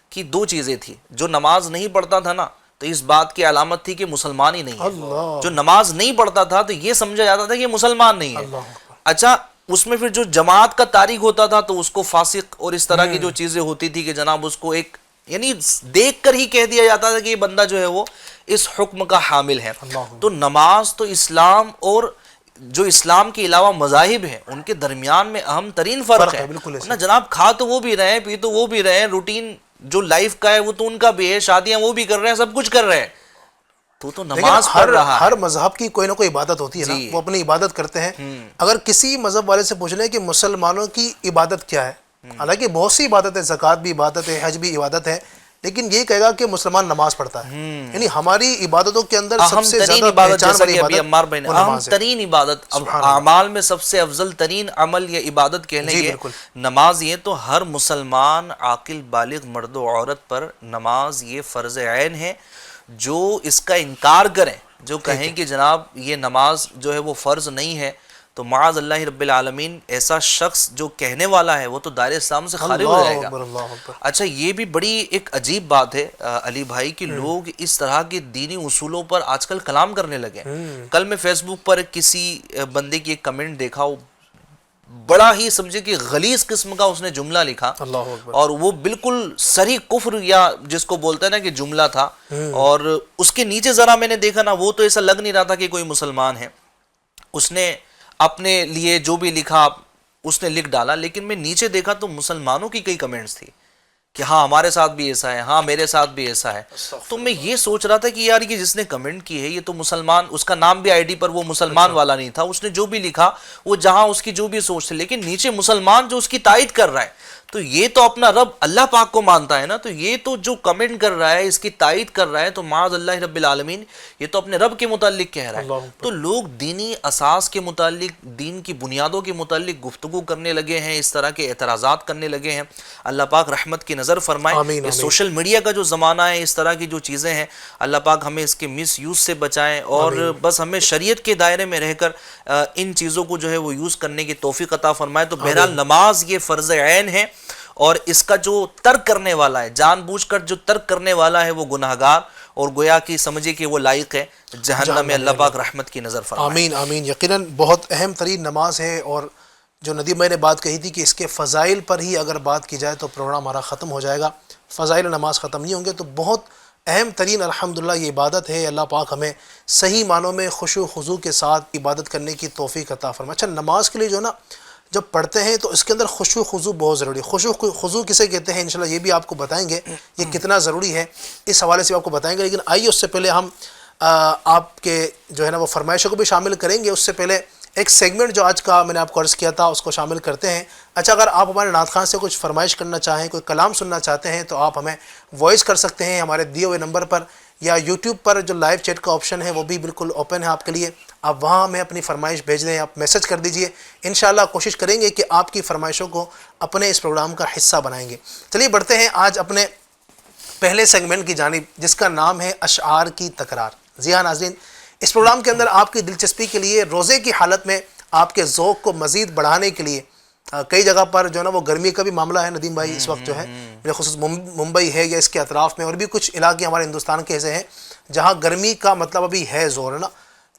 کہ دو چیزیں تھی، جو نماز نہیں پڑھتا تھا نا تو اس بات کی علامت تھی کہ مسلمان ہی نہیں ہے، جو نماز نہیں پڑھتا تھا تو یہ سمجھا جاتا تھا کہ مسلمان نہیں ہے۔ اچھا اس میں پھر جو جماعت کا تارک ہوتا تھا تو اس کو فاسق اور اس طرح کی جو چیزیں ہوتی تھی کہ جناب اس کو ایک یعنی دیکھ کر ہی کہہ دیا جاتا تھا کہ یہ بندہ جو ہے وہ اس حکم کا حامل ہے۔ تو نماز تو اسلام اور جو اسلام کے علاوہ مذاہب ہیں ان کے درمیان میں اہم ترین فرق ہے نا جناب۔ کھا تو وہ بھی رہے ہیں، پی تو وہ بھی رہے ہیں، روٹین جو لائف کا ہے وہ تو ان کا بھی ہے، شادیاں وہ بھی کر رہے ہیں، سب کچھ کر رہے ہیں، تو نماز پڑھ رہا ہے۔ ہر مذہب کی کوئی نہ کوئی عبادت ہوتی ہے نا، وہ اپنی عبادت کرتے ہیں۔ اگر کسی مذہب والے سے پوچھ لیں کہ مسلمانوں کی عبادت کیا ہے، حالانکہ بہت سی عبادت ہے، زکوٰۃ بھی عبادت ہے، حج بھی عبادت ہے، لیکن یہ کہے گا کہ مسلمان نماز پڑھتا ہے۔ یعنی ہماری عبادتوں کے اندر سب سے زیادہ پہچان والی عبادت اہم ترین عبادت، اعمال میں سب سے افضل ترین عمل یا عبادت کہنے کے نماز یہ تو ہر مسلمان عاقل بالغ مرد و عورت پر نماز یہ فرض عین ہے۔ جو اس کا انکار کریں، جو کہیں کہ جناب یہ نماز جو ہے وہ فرض نہیں ہے، تو معاذ اللہ رب العالمین ایسا شخص جو کہنے والا ہے وہ تو دائرہ اسلام سے خارج ہو جائے گا۔ اچھا یہ بھی بڑی ایک عجیب بات ہے علی بھائی کہ لوگ اس طرح کے دینی اصولوں پر آج کل کلام کرنے لگے۔ کل میں فیس بک پر کسی بندے کی ایک کمنٹ دیکھا، وہ بڑا ہی سمجھے کہ غلیظ قسم کا اس نے جملہ لکھا، اور وہ بالکل صریح کفر یا جس کو بولتے ہیں نا کہ جملہ تھا، اور اس کے نیچے ذرا میں نے دیکھا نا وہ تو ایسا لگ نہیں رہا تھا کہ کوئی مسلمان ہے۔ اس نے اپنے لیے جو بھی لکھا اس نے لکھ ڈالا، لیکن میں نیچے دیکھا تو مسلمانوں کی کئی کمنٹس تھی کہ ہاں ہمارے ساتھ بھی ایسا ہے، ہاں میرے ساتھ بھی ایسا ہے۔ تو میں یہ سوچ رہا تھا کہ یار یہ جس نے کمنٹ کی ہے یہ تو مسلمان، اس کا نام بھی آئی ڈی پر وہ مسلمان والا نہیں تھا، اس نے جو بھی لکھا وہ جہاں اس کی جو بھی سوچ تھی، لیکن نیچے مسلمان جو اس کی تائید کر رہا ہے، تو یہ تو اپنا رب اللہ پاک کو مانتا ہے نا، تو یہ تو جو کمنٹ کر رہا ہے اس کی تائید کر رہا ہے تو معاذ اللہ رب العالمین یہ تو اپنے رب کے متعلق کہہ رہا ہے۔ تو لوگ دینی اساس کے متعلق، دین کی بنیادوں کے متعلق گفتگو کرنے لگے ہیں، اس طرح کے اعتراضات کرنے لگے ہیں۔ اللہ پاک رحمت کی نظر فرمائے۔ یہ سوشل میڈیا کا جو زمانہ ہے، اس طرح کی جو چیزیں ہیں، اللہ پاک ہمیں اس کے مس یوز سے بچائیں، اور بس ہمیں شریعت کے دائرے میں رہ کر ان چیزوں کو جو ہے وہ یوز کرنے کی توفیق عطا فرمائے۔ تو بہرحال نماز یہ فرض عین ہے، اور اس کا جو ترک کرنے والا ہے، جان بوجھ کر جو ترک کرنے والا ہے وہ گناہگار، اور گویا کہ سمجھے کہ وہ لائق ہے جہنم میں، اللہ پاک رحمت کی نظر فرمائے۔ آمین آمین۔ یقیناً بہت اہم ترین نماز ہے، اور جو ندیم بھائی نے بات کہی تھی کہ اس کے فضائل پر ہی اگر بات کی جائے تو پروگرام ہمارا ختم ہو جائے گا، فضائل نماز ختم نہیں ہوں گے، تو بہت اہم ترین الحمدللہ یہ عبادت ہے۔ اللہ پاک ہمیں صحیح معنوں میں خشوع و خضوع کے ساتھ عبادت کرنے کی توفیق عطا فرمائے۔ اچھا، نماز کے لیے جو نا جب پڑھتے ہیں تو اس کے اندر خشوع و خضوع بہت ضروری ہے۔ خشوع و خضوع کسے کہتے ہیں انشاءاللہ یہ بھی آپ کو بتائیں گے، یہ کتنا ضروری ہے اس حوالے سے آپ کو بتائیں گے، لیکن آئیے اس سے پہلے ہم آپ کے جو ہے نا وہ فرمائشوں کو بھی شامل کریں گے۔ اس سے پہلے ایک سیگمنٹ جو آج کا میں نے آپ کو عرض کیا تھا اس کو شامل کرتے ہیں۔ اچھا، اگر آپ ہمارے نعت خان سے کچھ فرمائش کرنا چاہیں، کوئی کلام سننا چاہتے ہیں تو آپ ہمیں وائس کر سکتے ہیں ہمارے دیے ہوئے نمبر پر، یا یوٹیوب پر جو لائیو چیٹ کا آپشن ہے وہ بھی بالکل اوپن ہے آپ کے لیے، آپ وہاں ہمیں اپنی فرمائش بھیج دیں، آپ میسج کر دیجئے، انشاءاللہ کوشش کریں گے کہ آپ کی فرمائشوں کو اپنے اس پروگرام کا حصہ بنائیں گے۔ چلیے بڑھتے ہیں آج اپنے پہلے سیگمنٹ کی جانب، جس کا نام ہے اشعار کی تکرار۔ جی ہاں ناظرین، اس پروگرام کے اندر آپ کی دلچسپی کے لیے روزے کی حالت میں آپ کے ذوق کو مزید بڑھانے کے لیے کئی جگہ پر جو ہے نا وہ گرمی کا بھی معاملہ ہے ندیم بھائی، اس وقت جو ہے بالخصوص ممبئی ہے یا اس کے اطراف میں، اور بھی کچھ علاقے ہمارے ہندوستان کے ایسے ہیں جہاں گرمی کا مطلب ابھی ہے زور، ہے نا،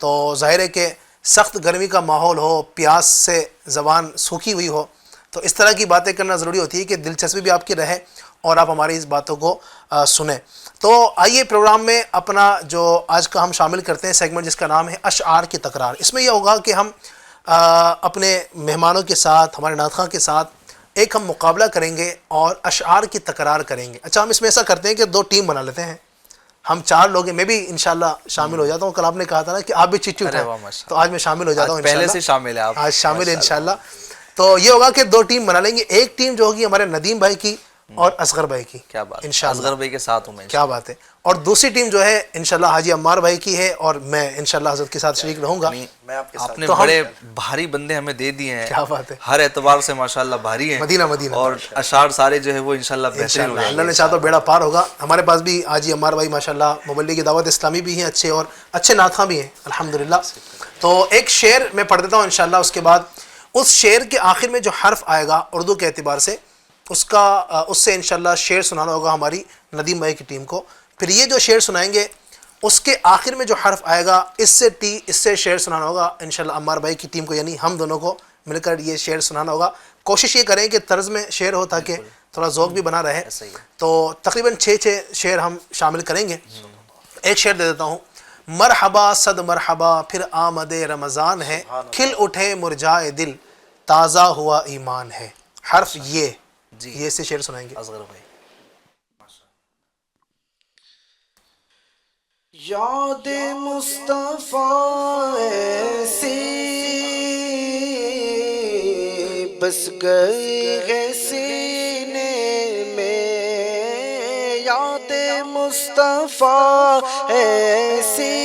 تو ظاہر ہے کہ سخت گرمی کا ماحول ہو، پیاس سے زبان سوکھی ہوئی ہو، تو اس طرح کی باتیں کرنا ضروری ہوتی ہے کہ دلچسپی بھی آپ کی رہے اور آپ ہماری اس باتوں کو سنیں۔ تو آئیے پروگرام میں اپنا جو آج کا ہم شامل کرتے ہیں سیگمنٹ، جس کا نام ہے اشعار کی تکرار۔ اس میں یہ ہوگا کہ ہم اپنے مہمانوں کے ساتھ، ہمارے نعت خواں کے ساتھ ایک ہم مقابلہ کریں گے اور اشعار کی تکرار کریں گے۔ اچھا، ہم اس میں ایسا کرتے ہیں کہ 2 ٹیم بنا لیتے ہیں، ہم 4 لوگ ہیں، میں بھی انشاءاللہ شامل ہو جاتا ہوں۔ کل آپ نے کہا تھا نا کہ آپ بھی چٹھی اٹھائیں، تو آج میں شامل ہو جاتا ہوں پہلے سے شامل ہے آپ، آج شامل ہے انشاءاللہ۔ تو یہ ہوگا کہ 2 ٹیم بنا لیں گے، ایک ٹیم جو ہوگی ہمارے ندیم بھائی کی اور اصغر بھائی کی، کیا بات، انشاءاللہ اصغر بھائی کے ساتھ ہوں میں، کیا بات ہے، اور دوسری ٹیم جو ہے انشاءاللہ حاجی عمار بھائی کی ہے، اور میں انشاءاللہ حضرت کے ساتھ شریک رہوں گا۔ میں آپ کے ساتھ آپ نے بڑے بھاری بندے ہمیں دے دیے ہیں، کیا بات ہے، ہر اعتبار سے ماشاءاللہ بھاری ہیں، مدینہ مدینہ، اور اشعار سارے جو ہے وہ انشاءاللہ بہترین ہو جائیں گے۔ اللہ نے چاہا تو بیڑا پار ہوگا۔ ہمارے پاس بھی حاجی عمار بھائی ماشاءاللہ مبلغ دعوت اسلامی بھی ہیں اچھے، اور اچھے نعت خواں بھی ہیں الحمدللہ۔ تو ایک شعر میں پڑھ دیتا ہوں انشاءاللہ، اس کے بعد اس شعر کے آخر میں جو حرف آئے گا اردو کے اعتبار سے اس سے انشاءاللہ شعر سنانا ہوگا ہماری ندیم بھائی کی ٹیم کو۔ پھر یہ جو شعر سنائیں گے اس کے آخر میں جو حرف آئے گا اس سے شعر سنانا ہوگا انشاءاللہ عمار بھائی کی ٹیم کو، یعنی ہم دونوں کو مل کر یہ شعر سنانا ہوگا۔ کوشش یہ کریں کہ طرز میں شعر ہو تاکہ تھوڑا ذوق بھی بنا رہے۔ تو تقریباً 6 شعر ہم شامل کریں گے۔ ایک شعر دے دیتا ہوں۔ مرحبا صد مرحبا پھر آمد رمضان ہے، کھل اٹھے مرجائے دل تازہ ہوا ایمان ہے۔ حرف یہ سے شعر سنائیں گے اصغر بھائی۔ یاد مصطفیٰ ایسی بس گئی ہے سینے میں، یاد مصطفیٰ ایسی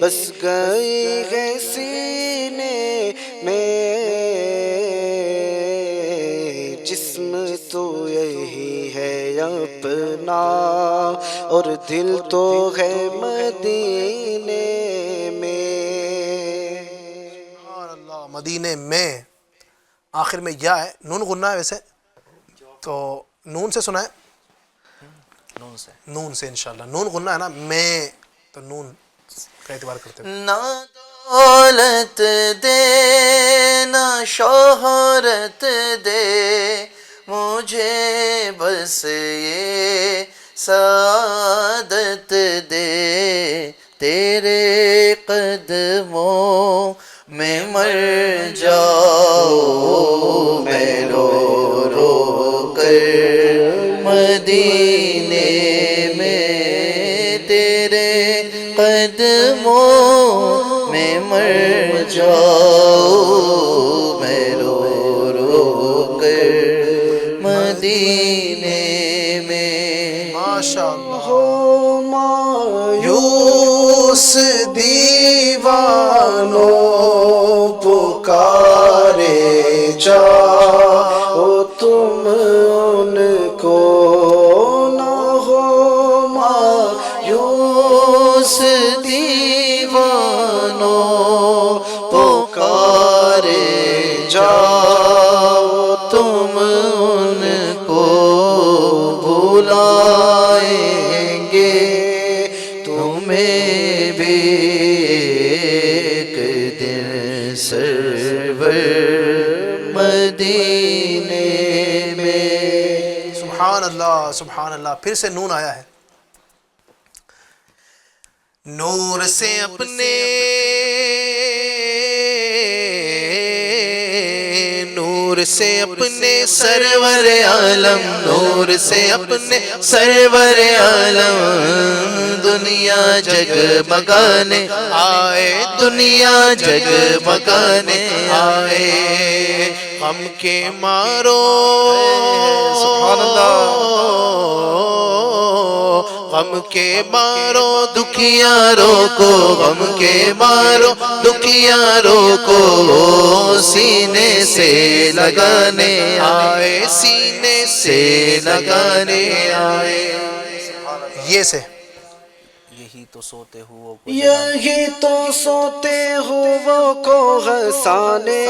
بس گئی ہے سینے میں، جسم تو یہی ہے اپنا اور دل تو ہے مدینے میں۔ اللہ، مدینے میں آخر میں یا ہے، نون غنہ ہے ویسے تو نون سے سنائیں، نون سے انشاءاللہ، نون غنہ ہے نا، میں تو نون کا اعتبار کرتے ہیں۔ نہ دولت دے نہ شہرت دے مجھے، بس یہ سعادت دے، تیرے قدموں میں مر جاؤ میں رو رو کر مدینے میں، تیرے قدموں میں مر جاؤ میں رو رو کر مدینے میں۔ ماشاءاللہ، ہو مایوس دیوانوں پکارے جاؤ تم ان کو، نہ ہو مایوس دیوانوں پکارے سرور مدینے میں. سبحان اللہ سبحان اللہ. پھر سے نون آیا ہے. نور سے اپنے نور سے اپنے سرور عالم نور سے اپنے سرور عالم دنیا جگمگانے آئے دنیا جگمگانے آئے. غم کے مارو سبحان اللہ. غم کے مارو دکھیاروں کو غم کے مارو دکھیاروں کو سینے سے لگانے آئے سینے سے لگانے آئے. یہ سے یہی تو سوتے ہو یہی تو سوتے ہو کو ہنسانے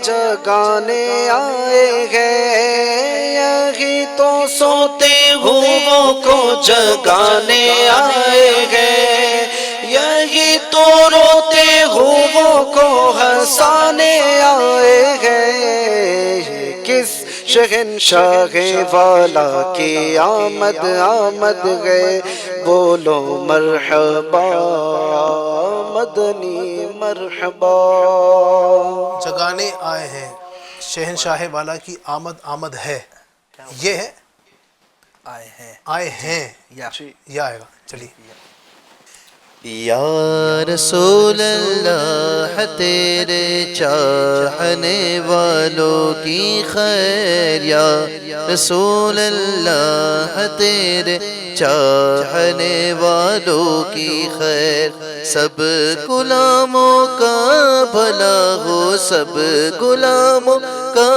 جگانے آئے ہیں. یہی تو سوتے ہو کو جگانے آئے ہیں. یہی تو روتے ہو کو ہنسانے آئے ہیں. کس شہنشاہ والا کی آمد آمد ہے بولو مرحبا مدنی مرحبا. جگانے آئے ہیں شہنشاہ والا کی آمد آمد ہے. یہ ہے آئے ہیں آئے ہیں یا یہ آئے گا. چلیے. یا رسول اللہ تیرے چاہنے والوں کی خیر. یا رسول اللہ تیرے چاہنے والوں کی خیر. سب غلاموں کا بھلا ہو سب غلاموں کا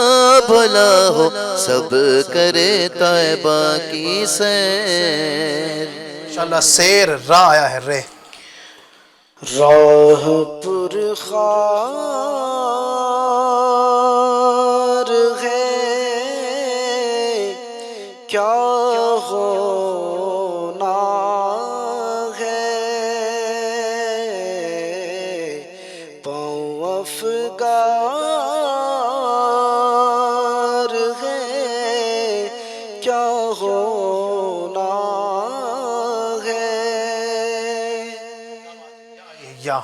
بھلا ہو سب کرے طیبہ کی سیر. انشاءاللہ سیر را آیا ہے رے. راہ پر خار ہے کیا ہونا ہے پاؤں افگار ہے کیا ہونا ہے. یا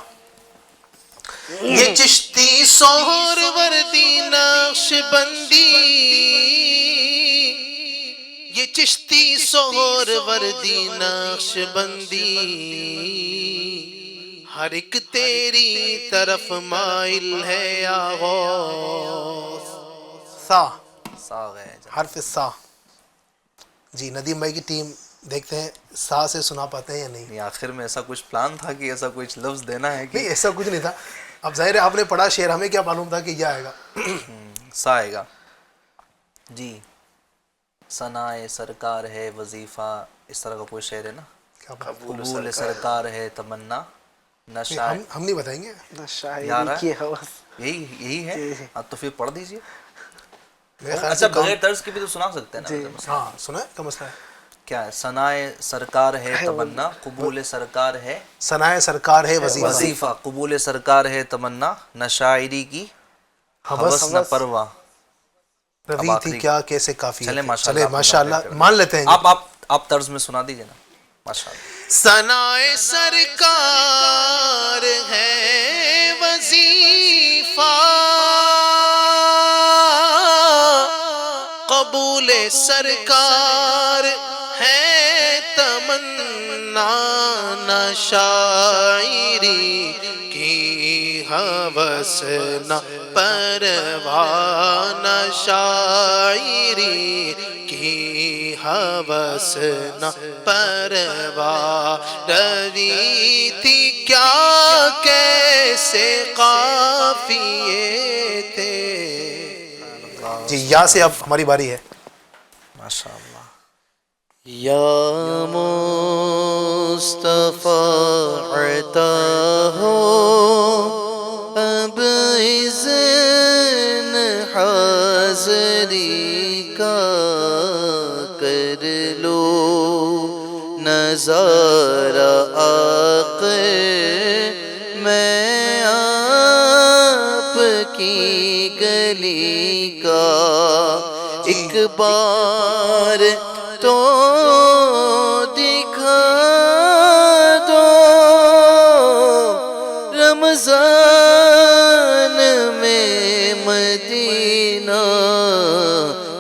یہ چشتی سہر وردی نقش بندی یہ چشتی سہر وردی نقش بندی ہر ایک تیری طرف مائل ہے یا غوث. سا ساغ ہے. حرف سا. جی ندیم بھائی کی ٹیم دیکھتے ہیں سا سے سنا پاتے ہیں یا نہیں. آخر میں ایسا کچھ پلان تھا کہ ایسا کچھ لفظ دینا ہے کہ نہیں ایسا کچھ نہیں تھا. اب ظاہر ہے آپ نے پڑھا شعر ہمیں کیا معلوم تھا کہ یہ آئے گا. سا آئے گا. جی ثنائے سرکار ہے وظیفہ اس طرح کا کوئی شعر ہے نا. قبول سرکار ہے تمنا نہ شاعر ہم نہیں بتائیں گے. شاعری کی حوث یہی ہے. تو پھر پڑھ دیجئے. میرے خیال اچھا سے بغیر طرز کی بھی تو سنا سکتے ہیں نا. ہاں سنا ہے کا مسئلہ ہے. کیا ہے؟ ثنائے سرکار ہے تمنا قبول سرکار ہے ثنائے سرکار ہے وظیفہ وظیفہ قبول سرکار ہے تمنا نہ شاعری کی حوث نہ پرواہ. روی تھی کیا کیسے کافی. چلے چلے ماشاءاللہ مان لیتے ہیں. آپ طرز میں سنا دیجئے نا. ماشاءاللہ. ثنائے سرکار ہے وظیفہ قبول سرکار ہے تمنا نہ شاعری کی حوث نہ پرواہ نہ شاعری کی حوث نہ پرواہ. روی تھی کیا کیسے قافیے تھے. جی یا سے اب ہماری باری ہے. ماشاءاللہ. یا مصطفیٰ عطا ہو اب اذن حاضری کا کر لو نظارہ آخر میں آپ کی گلی کا ایک بار تو دکھا دو، رمضان میں مدینہ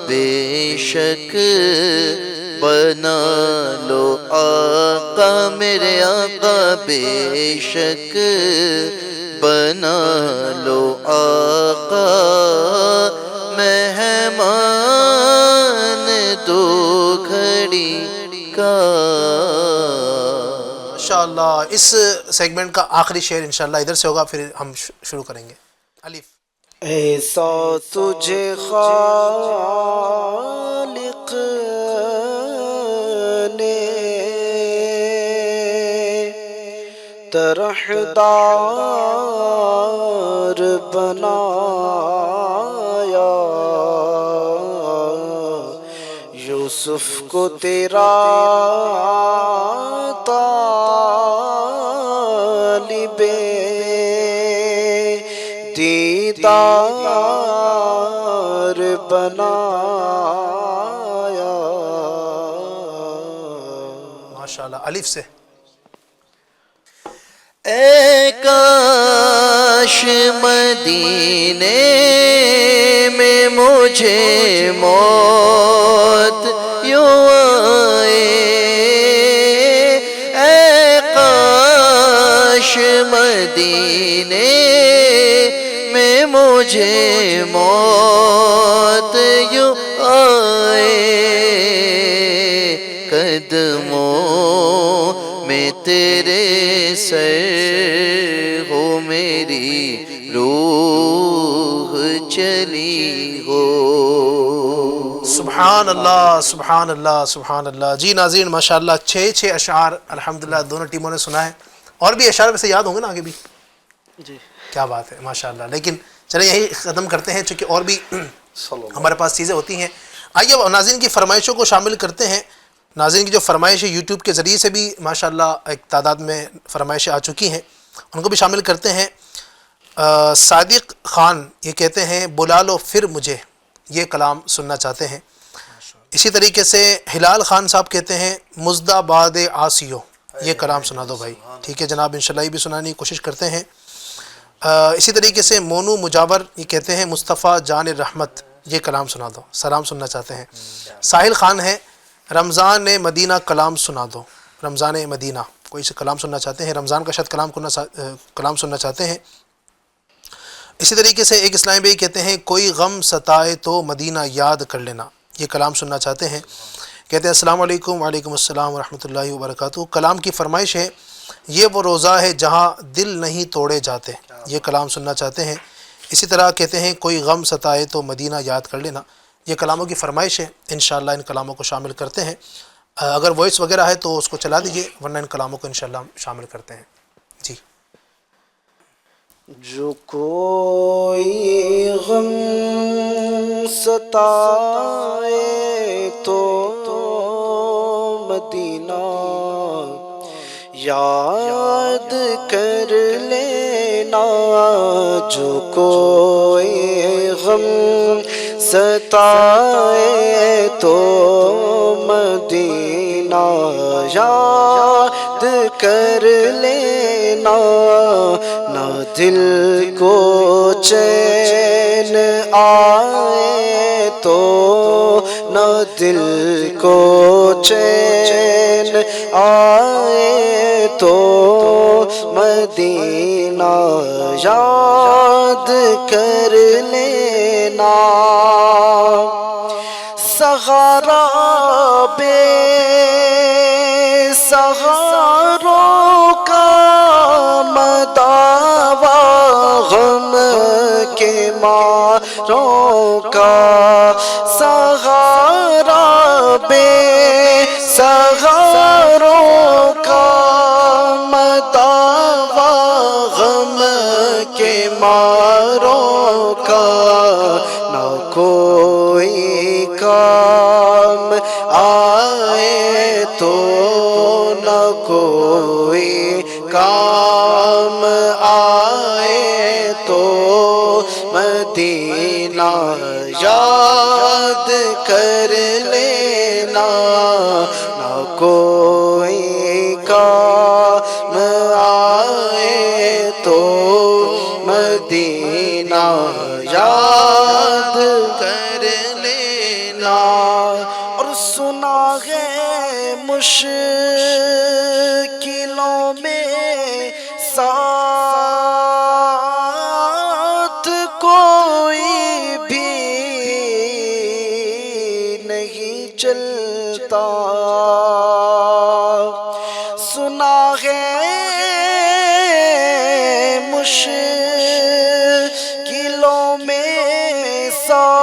بے شک بنا لو آقا میرے آقا، بے شک بنا لو آقا مہمان دو گھڑی کا۔ ماشاءاللہ اس سیگمنٹ کا آخری شعر انشاءاللہ ادھر سے ہوگا، پھر ہم شروع کریں گے۔ الف۔ ایسا تجھے خالق نے طرحدار بنایا، یوسف کو تیرا طالب دیدار بنایا۔ ماشاءاللہ الف سے۔ اے کاش مدینے میں مجھے موت یوں آئے، اے کاش مدینے میں مجھے موت یوں آئے، قدموں میں تیرے سر ہو میری روح چلی ہو۔ سبحان اللہ سبحان اللہ سبحان اللہ۔ جی ناظرین ماشاءاللہ 6 اشعار الحمدللہ دونوں ٹیموں نے سنا ہے، اور بھی اشعار ویسے یاد ہوں گے نا آگے بھی؟ جی کیا بات ہے ماشاءاللہ۔ لیکن چلیں یہی ختم کرتے ہیں چونکہ اور بھی ہمارے پاس چیزیں ہوتی ہیں۔ آئیے اب ناظرین کی فرمائشوں کو شامل کرتے ہیں۔ ناظرین کی جو فرمائش ہے یوٹیوب کے ذریعے سے بھی ماشاءاللہ ایک تعداد میں فرمائشیں آ چکی ہیں، ان کو بھی شامل کرتے ہیں۔ صادق خان یہ کہتے ہیں بلا لو پھر مجھے، یہ کلام سننا چاہتے ہیں۔ اسی طریقے سے ہلال خان صاحب کہتے ہیں مزدہ باد آسیو، یہ کلام سنا دو بھائی۔ ٹھیک ہے جناب انشاءاللہ یہ بھی سنانے کی کوشش کرتے ہیں۔ اسی طریقے سے مونو مجاور یہ کہتے ہیں مصطفیٰ جان رحمت، یہ کلام سنا دو، سلام سننا چاہتے ہیں۔ ساحل خان ہے رمضان مدینہ کلام سنا دو، رمضان مدینہ کوئی سے کلام سننا چاہتے ہیں، رمضان کا شاید کلام سننا چاہتے ہیں۔ اسی طریقے سے ایک اسلامی بھائی کہتے ہیں کوئی غم ستائے تو مدینہ یاد کر لینا، یہ کلام سننا چاہتے ہیں۔ کہتے ہیں السلام علیکم، وعلیکم السلام ورحمۃ اللہ وبرکاتہ۔ کلام کی فرمائش ہے یہ وہ روزہ ہے جہاں دل نہیں توڑے جاتے، یہ کلام سننا چاہتے ہیں۔ اسی طرح کہتے ہیں کوئی غم ستائے تو مدینہ یاد کر لینا، یہ کلاموں کی فرمائش ہے۔ انشاءاللہ ان کلاموں کو شامل کرتے ہیں۔ اگر وائس وغیرہ ہے تو اس کو چلا دیجئے، ورنہ ان کلاموں کو انشاءاللہ شامل کرتے ہیں۔ جی جو کوئی غم ستائے تو مدینہ یاد کر لینا، جو کوئی غم ستائے تو مدینہ یاد کر لینا، نہ دل کو چین آئے تو، نہ دل کو چین آئے تو مدینہ یاد کر لینا، سہارا بے سہاروں کا مداوا، غم کے ماروں کا سہارا بے سہاروں کا مداوا، غم کے ماروں کا، نہ کوئی کام آئے تو، نہ کوئی کام آئے تو مدینہ یاد کر لینا، نہ کوئی کام آئے تو مدینہ یاد کر لینا۔ اور سنا ہے مشکلوں میں ساتھ کوئی بھی نہیں چلتا، سنا ہے مشکلوں میں ساتھ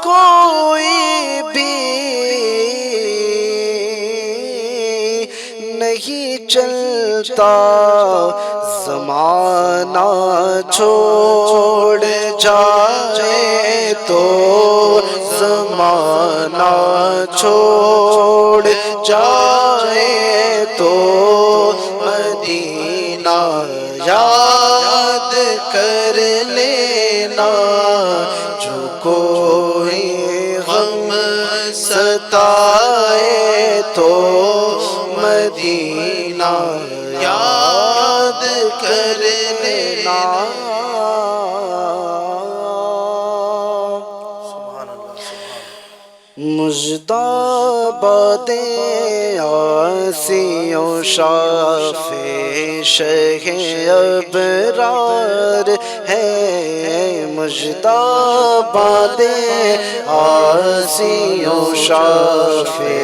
کوئی بھی نہیں چلتا، زمانہ چھوڑ جائے تو زمانہ چھوڑ جائے تو مدینہ یاد کر لینا، جو کوئی غم ستائے تو مدینہ یاد کر لینا۔ مجداباد عاصیوں شافع شہ ابرار ہے، مجداباد عاصیوں شافع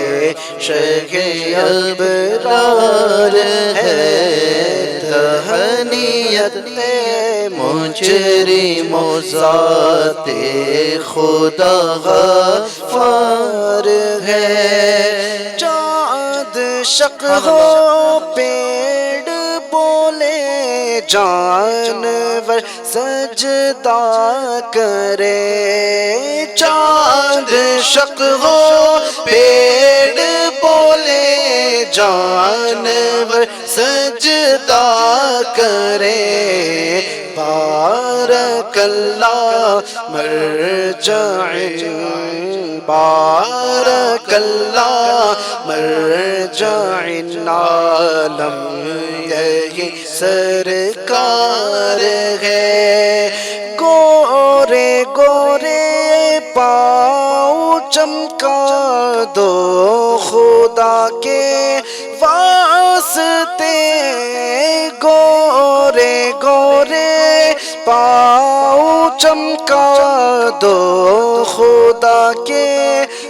شہ ابرار ہے، تہنیت مجرموں ذات خدا غفار ہے، چاند شق ہو پیڑ بولے جانور سجدہ کرے، چاند شق ہو پیڑ بولے جانور سجدہ کرے، بارک اللہ مرجع، بارک اللہ مرجع عالم، یہی سرکار ہے، گورے گورے پاؤں چمکا دو خدا کے واسطے، گورے گورے پاؤں چمکا دو خدا کے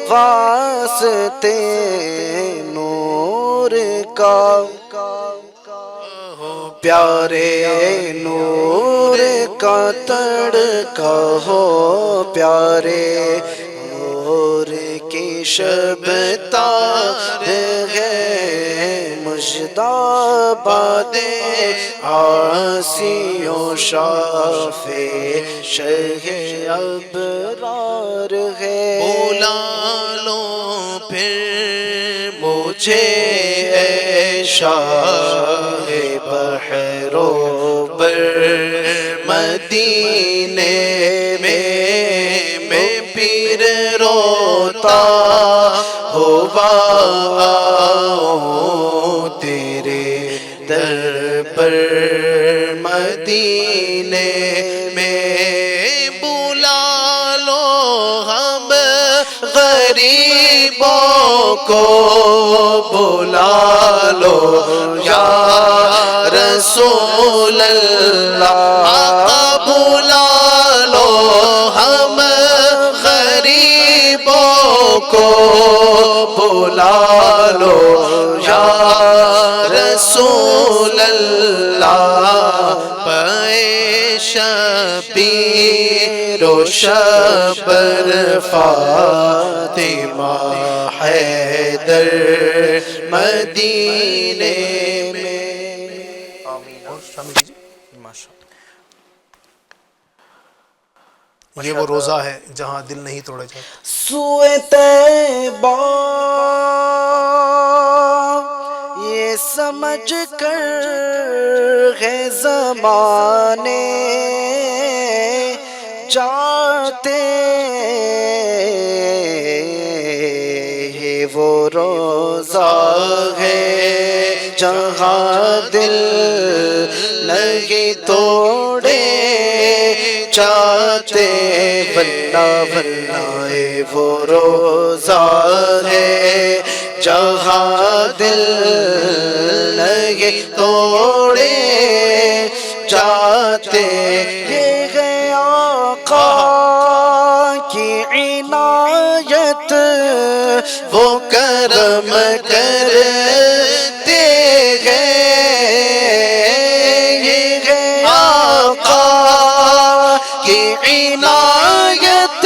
واسطے، نور کا ہو پیارے، نور کا تڑکا ہو پیارے، نور کی شب تار ہے، مجداباد عاصیوں شافع شہ ابرار ہے، بولا لو پھر مجھے اے شاہ بحر و بر، مدینے میں پیر روتا ہوا آؤں تیرے در پر، مدینے میں بلا لو ہم غریبوں کو، بلا لو یا رسول اللہ، آقا بلا لو ہم غریبوں کو، بلا لو یا رسول اللہ، پائے شبیر و شبر فاطمہ حیدر مدینے میں۔ شامل کیجیے۔ یہ وہ روزہ ہے جہاں دل نہیں توڑے جاتے۔ سوئے طیبہ یہ سمجھ کر ہے زمانے جاتے ہیں، وہ روزہ ہے جہاں دل نہیں توڑے چاہتے، واللہ واللہ وہ روزہ ہے جہاں دل نہیں توڑے چاہتے، یہ ہے آقا کی عنایت وہ کرم کرتے ہیں، یہ ہے آقا کی عنایت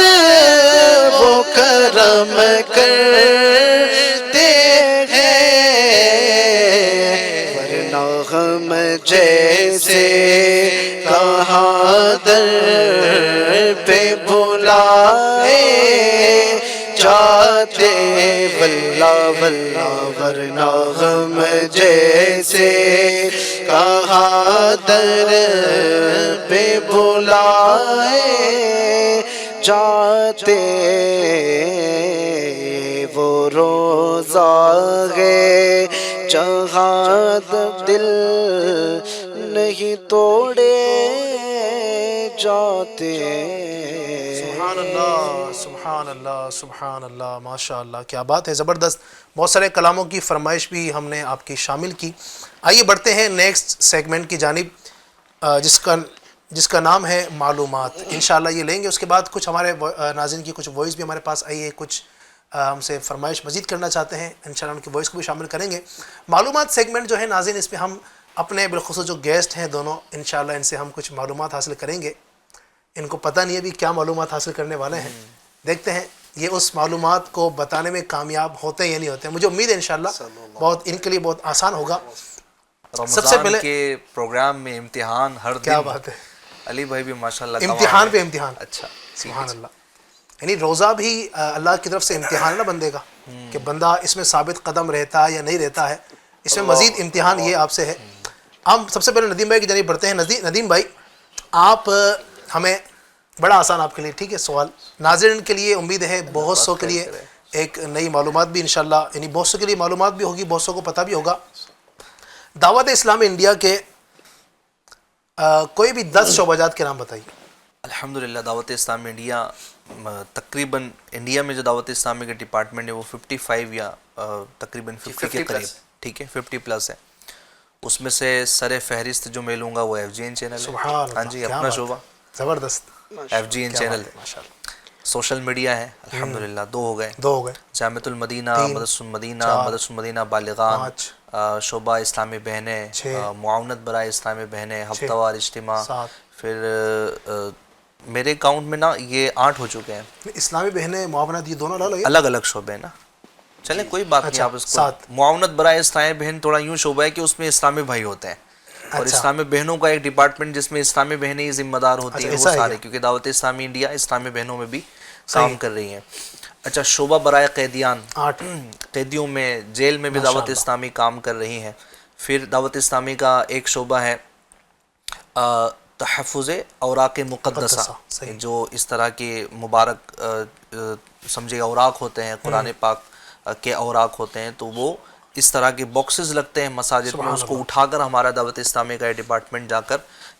وہ کرم کرتے ہیں، ورنہ ہم جیسے کہاں در پہ بلائے جاتے، واللہ واللہ ورنہ ہم جیسے کہاں در پہ بلائے جاتے، وہ روزہ ہے جہاں دل نہیں توڑے جاتے۔ سبحان اللہ سبحان اللہ سبحان اللہ، ماشاء اللہ، کیا بات ہے، زبردست۔ بہت سارے کلاموں کی فرمائش بھی ہم نے آپ کی شامل کی۔ آئیے بڑھتے ہیں نیکسٹ سیگمنٹ کی جانب، جس کا نام ہے معلومات۔ انشاءاللہ یہ لیں گے، اس کے بعد کچھ ہمارے ناظرین کی کچھ وائس بھی ہمارے پاس آئی ہے، کچھ ہم سے فرمائش مزید کرنا چاہتے ہیں، انشاءاللہ ان کی وائس کو بھی شامل کریں گے۔ معلومات سیگمنٹ جو ہے ناظرین، اس میں ہم اپنے بالخصوص جو گیسٹ ہیں دونوں، انشاءاللہ ان سے ہم کچھ معلومات حاصل کریں گے۔ ان کو پتہ نہیں ہے بھی کیا معلومات حاصل کرنے والے ہیں، دیکھتے ہیں یہ اس معلومات کو بتانے میں کامیاب ہوتے ہیں یا نہیں ہوتے ہیں۔ مجھے امید ہے انشاءاللہ بہت ان کے لیے بہت آسان ہوگا۔ سب سے پہلے کے پروگرام میں امتحان ہر دن، کیا بات ہے، علی بھائی بھی ماشاءاللہ امتحان پہ امتحان، اچھا سبحان اللہ۔ یعنی روزہ بھی اللہ کی طرف سے امتحان ہے نا بندے کا، کہ بندہ اس میں ثابت قدم رہتا ہے یا نہیں رہتا ہے، اس میں مزید امتحان یہ آپ سے ہے۔ ہم سب سے پہلے ندیم بھائی کی جانب بڑھتے ہیں۔ ندیم بھائی، آپ ہمیں بڑا آسان آپ کے لیے، ٹھیک ہے، سوال ناظرین کے لیے امید ہے بہت سو کے لیے ایک نئی معلومات بھی انشاءاللہ، یعنی بہت سو کے لیے معلومات بھی ہوگی، بہت سو کو پتہ بھی ہوگا۔ دعوت اسلامی انڈیا کے کوئی بھی 10 شعبہ جات کے نام بتائیے۔ الحمدللہ دعوت اسلامی انڈیا تقریباً انڈیا میں جو دعوت اسلامی کے ڈپارٹمنٹ ہے وہ 55 یا تقریباً 50 کے قریب، ٹھیک ہے، 50 پلس ہے۔ اس میں سے سر فہرست جو میں لوں گا وہ ایف جی این چینل ہے، ہاں جی، اپنا شعبہ زبردست، ایف جی این چینل ہے۔ سوشل میڈیا ہے الحمدللہ، 2 ہو گئے، جامعۃ المدینہ، مدرسہ المدینہ بالغان، شعبہ اسلامی بہنیں، معاونت برائے اسلامی بہنیں، ہفتہ وار اجتماع، پھر میرے اکاؤنٹ میں نا یہ 8 ہو چکے ہیں۔ اسلامی بہنیں، معاونت، یہ دونوں الگ الگ شعبے ہیں نا، چلیں کوئی بات نہیں، آپ اس کو معاونت برائے اسلامی بہن تھوڑا یوں شعبہ ہے کہ اس میں اسلامی بھائی ہوتے ہیں، اور اسلامی بہنوں کا ایک ڈپارٹمنٹ جس میں اسلامی بہنیں ہی ذمہ دار ہوتی ہیں، وہ سارے، کیونکہ دعوت اسلامی انڈیا اسلامی بہنوں میں بھی کام کر رہی ہیں۔ اچھا، شعبہ برائے قیدیان، قیدیوں میں جیل میں بھی دعوت اسلامی کام کر رہی ہیں۔ پھر دعوت اسلامی کا ایک شعبہ ہے تحفظ اوراق مقدسہ، جو اس طرح کے مبارک سمجھے اوراق ہوتے ہیں، قرآن پاک کے اوراق ہوتے ہیں، تو وہ اس طرح کے باکسز لگتے ہیں مساجد میں، اس کو اٹھا کر ہمارا دعوت اسلامی کا ڈپارٹمنٹ جا کر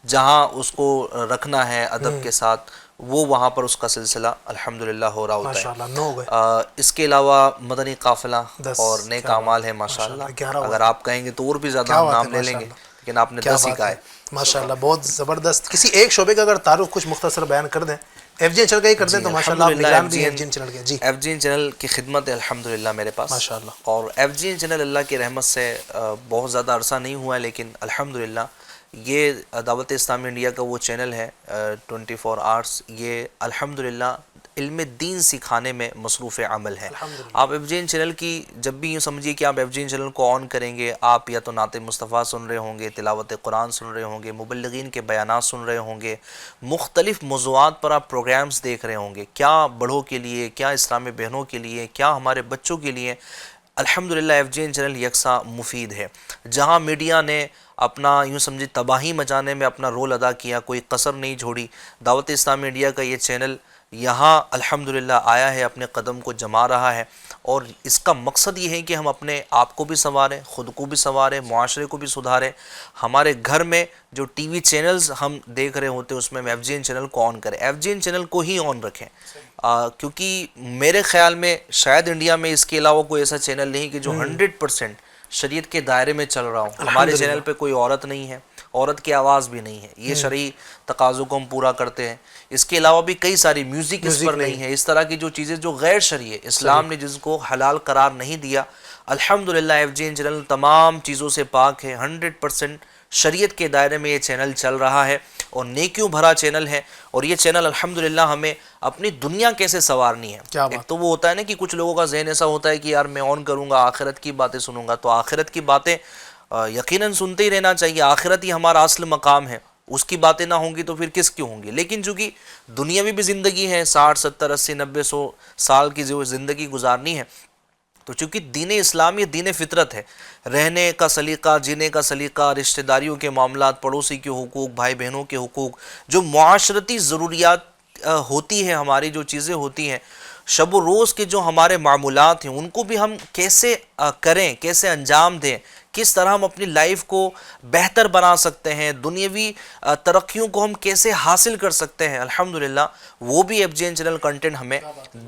جہاں اس کو رکھنا ہے ادب کے ساتھ، وہ وہاں پر اس کا سلسلہ الحمدللہ ہو رہا ہوتا ہے۔ اس کے علاوہ مدنی قافلہ اور نیک اعمال ہے ماشاءاللہ، اگر آپ کہیں گے تو اور بھی زیادہ ہم نام لے لیں گے، لیکن آپ نے 10 ہی کہا ہے ماشاءاللہ، بہت زبردست۔ کسی ایک شعبے کا اگر تعارف کچھ مختصر بیان کر دیں، ایف جی این چینل کا ہی کر دیں تو ماشاءاللہ آپ نگران بھی ایف جی این چینل کے۔ جی، ایف جی این چینل کی خدمت ہے الحمدللہ میرے پاس ماشاءاللہ، اور ایف جی این چینل اللہ کی رحمت سے بہت زیادہ عرصہ نہیں ہوا ہے، لیکن الحمدللہ یہ دعوت اسلامی انڈیا کا وہ چینل ہے 24 آورس، یہ الحمدللہ علم دین سکھانے میں مصروف عمل ہے۔ آپ ایف جی این چینل کی جب بھی یوں سمجھیے کہ آپ ایف جی این چینل کو آن کریں گے، آپ یا تو نعت مصطفیٰ سن رہے ہوں گے، تلاوت قرآن سن رہے ہوں گے، مبلغین کے بیانات سن رہے ہوں گے، مختلف موضوعات پر آپ پروگرامز دیکھ رہے ہوں گے، کیا بڑوں کے لیے، کیا اسلامی بہنوں کے لیے، کیا ہمارے بچوں کے لیے الحمدللہ FGN چینل یکساں مفید ہے. جہاں میڈیا نے اپنا یوں سمجھے تباہی مچانے میں اپنا رول ادا کیا، کوئی قصر نہیں چھوڑی، دعوت اسلامی انڈیا کا یہ چینل یہاں الحمدللہ آیا ہے، اپنے قدم کو جما رہا ہے. اور اس کا مقصد یہ ہے کہ ہم اپنے آپ کو بھی سنواریں، خود کو بھی سنواریں، معاشرے کو بھی سدھاریں. ہمارے گھر میں جو ٹی وی چینلز ہم دیکھ رہے ہوتے ہیں اس میں FGN چینل کو آن کریں، FGN چینل کو ہی آن رکھیں. کیونکہ میرے خیال میں شاید انڈیا میں اس کے علاوہ کوئی ایسا چینل نہیں کہ جو 100% شریعت کے دائرے میں چل رہا ہو. ہمارے چینل پہ کوئی عورت نہیں ہے، عورت کی آواز بھی نہیں ہے، یہ شرعی تقاضوں کو ہم پورا کرتے ہیں. اس کے علاوہ بھی کئی ساری میوزک اس پر نہیں ہے، اس طرح کی جو چیزیں جو غیر شرعی ہے، اسلام نے جس کو حلال قرار نہیں دیا. الحمدللہ FGN چینل تمام چیزوں سے پاک ہے، 100% شریعت کے دائرے میں یہ چینل چل رہا ہے اور نیکیوں بھرا چینل ہے. اور یہ چینل الحمدللہ ہمیں اپنی دنیا کیسے سنوارنی ہے. ایک تو وہ ہوتا ہے نا کہ کچھ لوگوں کا ذہن ایسا ہوتا ہے کہ یار میں آن کروں گا آخرت کی باتیں سنوں گا، تو آخرت کی باتیں یقیناً سنتے ہی رہنا چاہیے. آخرت ہی ہمارا اصل مقام ہے، اس کی باتیں نہ ہوں گی تو پھر کس کی ہوں گی. لیکن چونکہ دنیاوی بھی زندگی ہے، 60 70 80 90 100 سال کی جو زندگی گزارنی ہے، تو چونکہ دین اسلام یہ دین فطرت ہے، رہنے کا سلیقہ، جینے کا سلیقہ، رشتہ داریوں کے معاملات، پڑوسی کے حقوق، بھائی بہنوں کے حقوق، جو معاشرتی ضروریات ہوتی ہیں، ہماری جو چیزیں ہوتی ہیں، شب و روز کے جو ہمارے معمولات ہیں، ان کو بھی ہم کیسے کریں، کیسے انجام دیں، کس طرح ہم اپنی لائف کو بہتر بنا سکتے ہیں، دنیاوی ترقیوں کو ہم کیسے حاصل کر سکتے ہیں. الحمدللہ وہ بھی FGN چینل کنٹینٹ ہمیں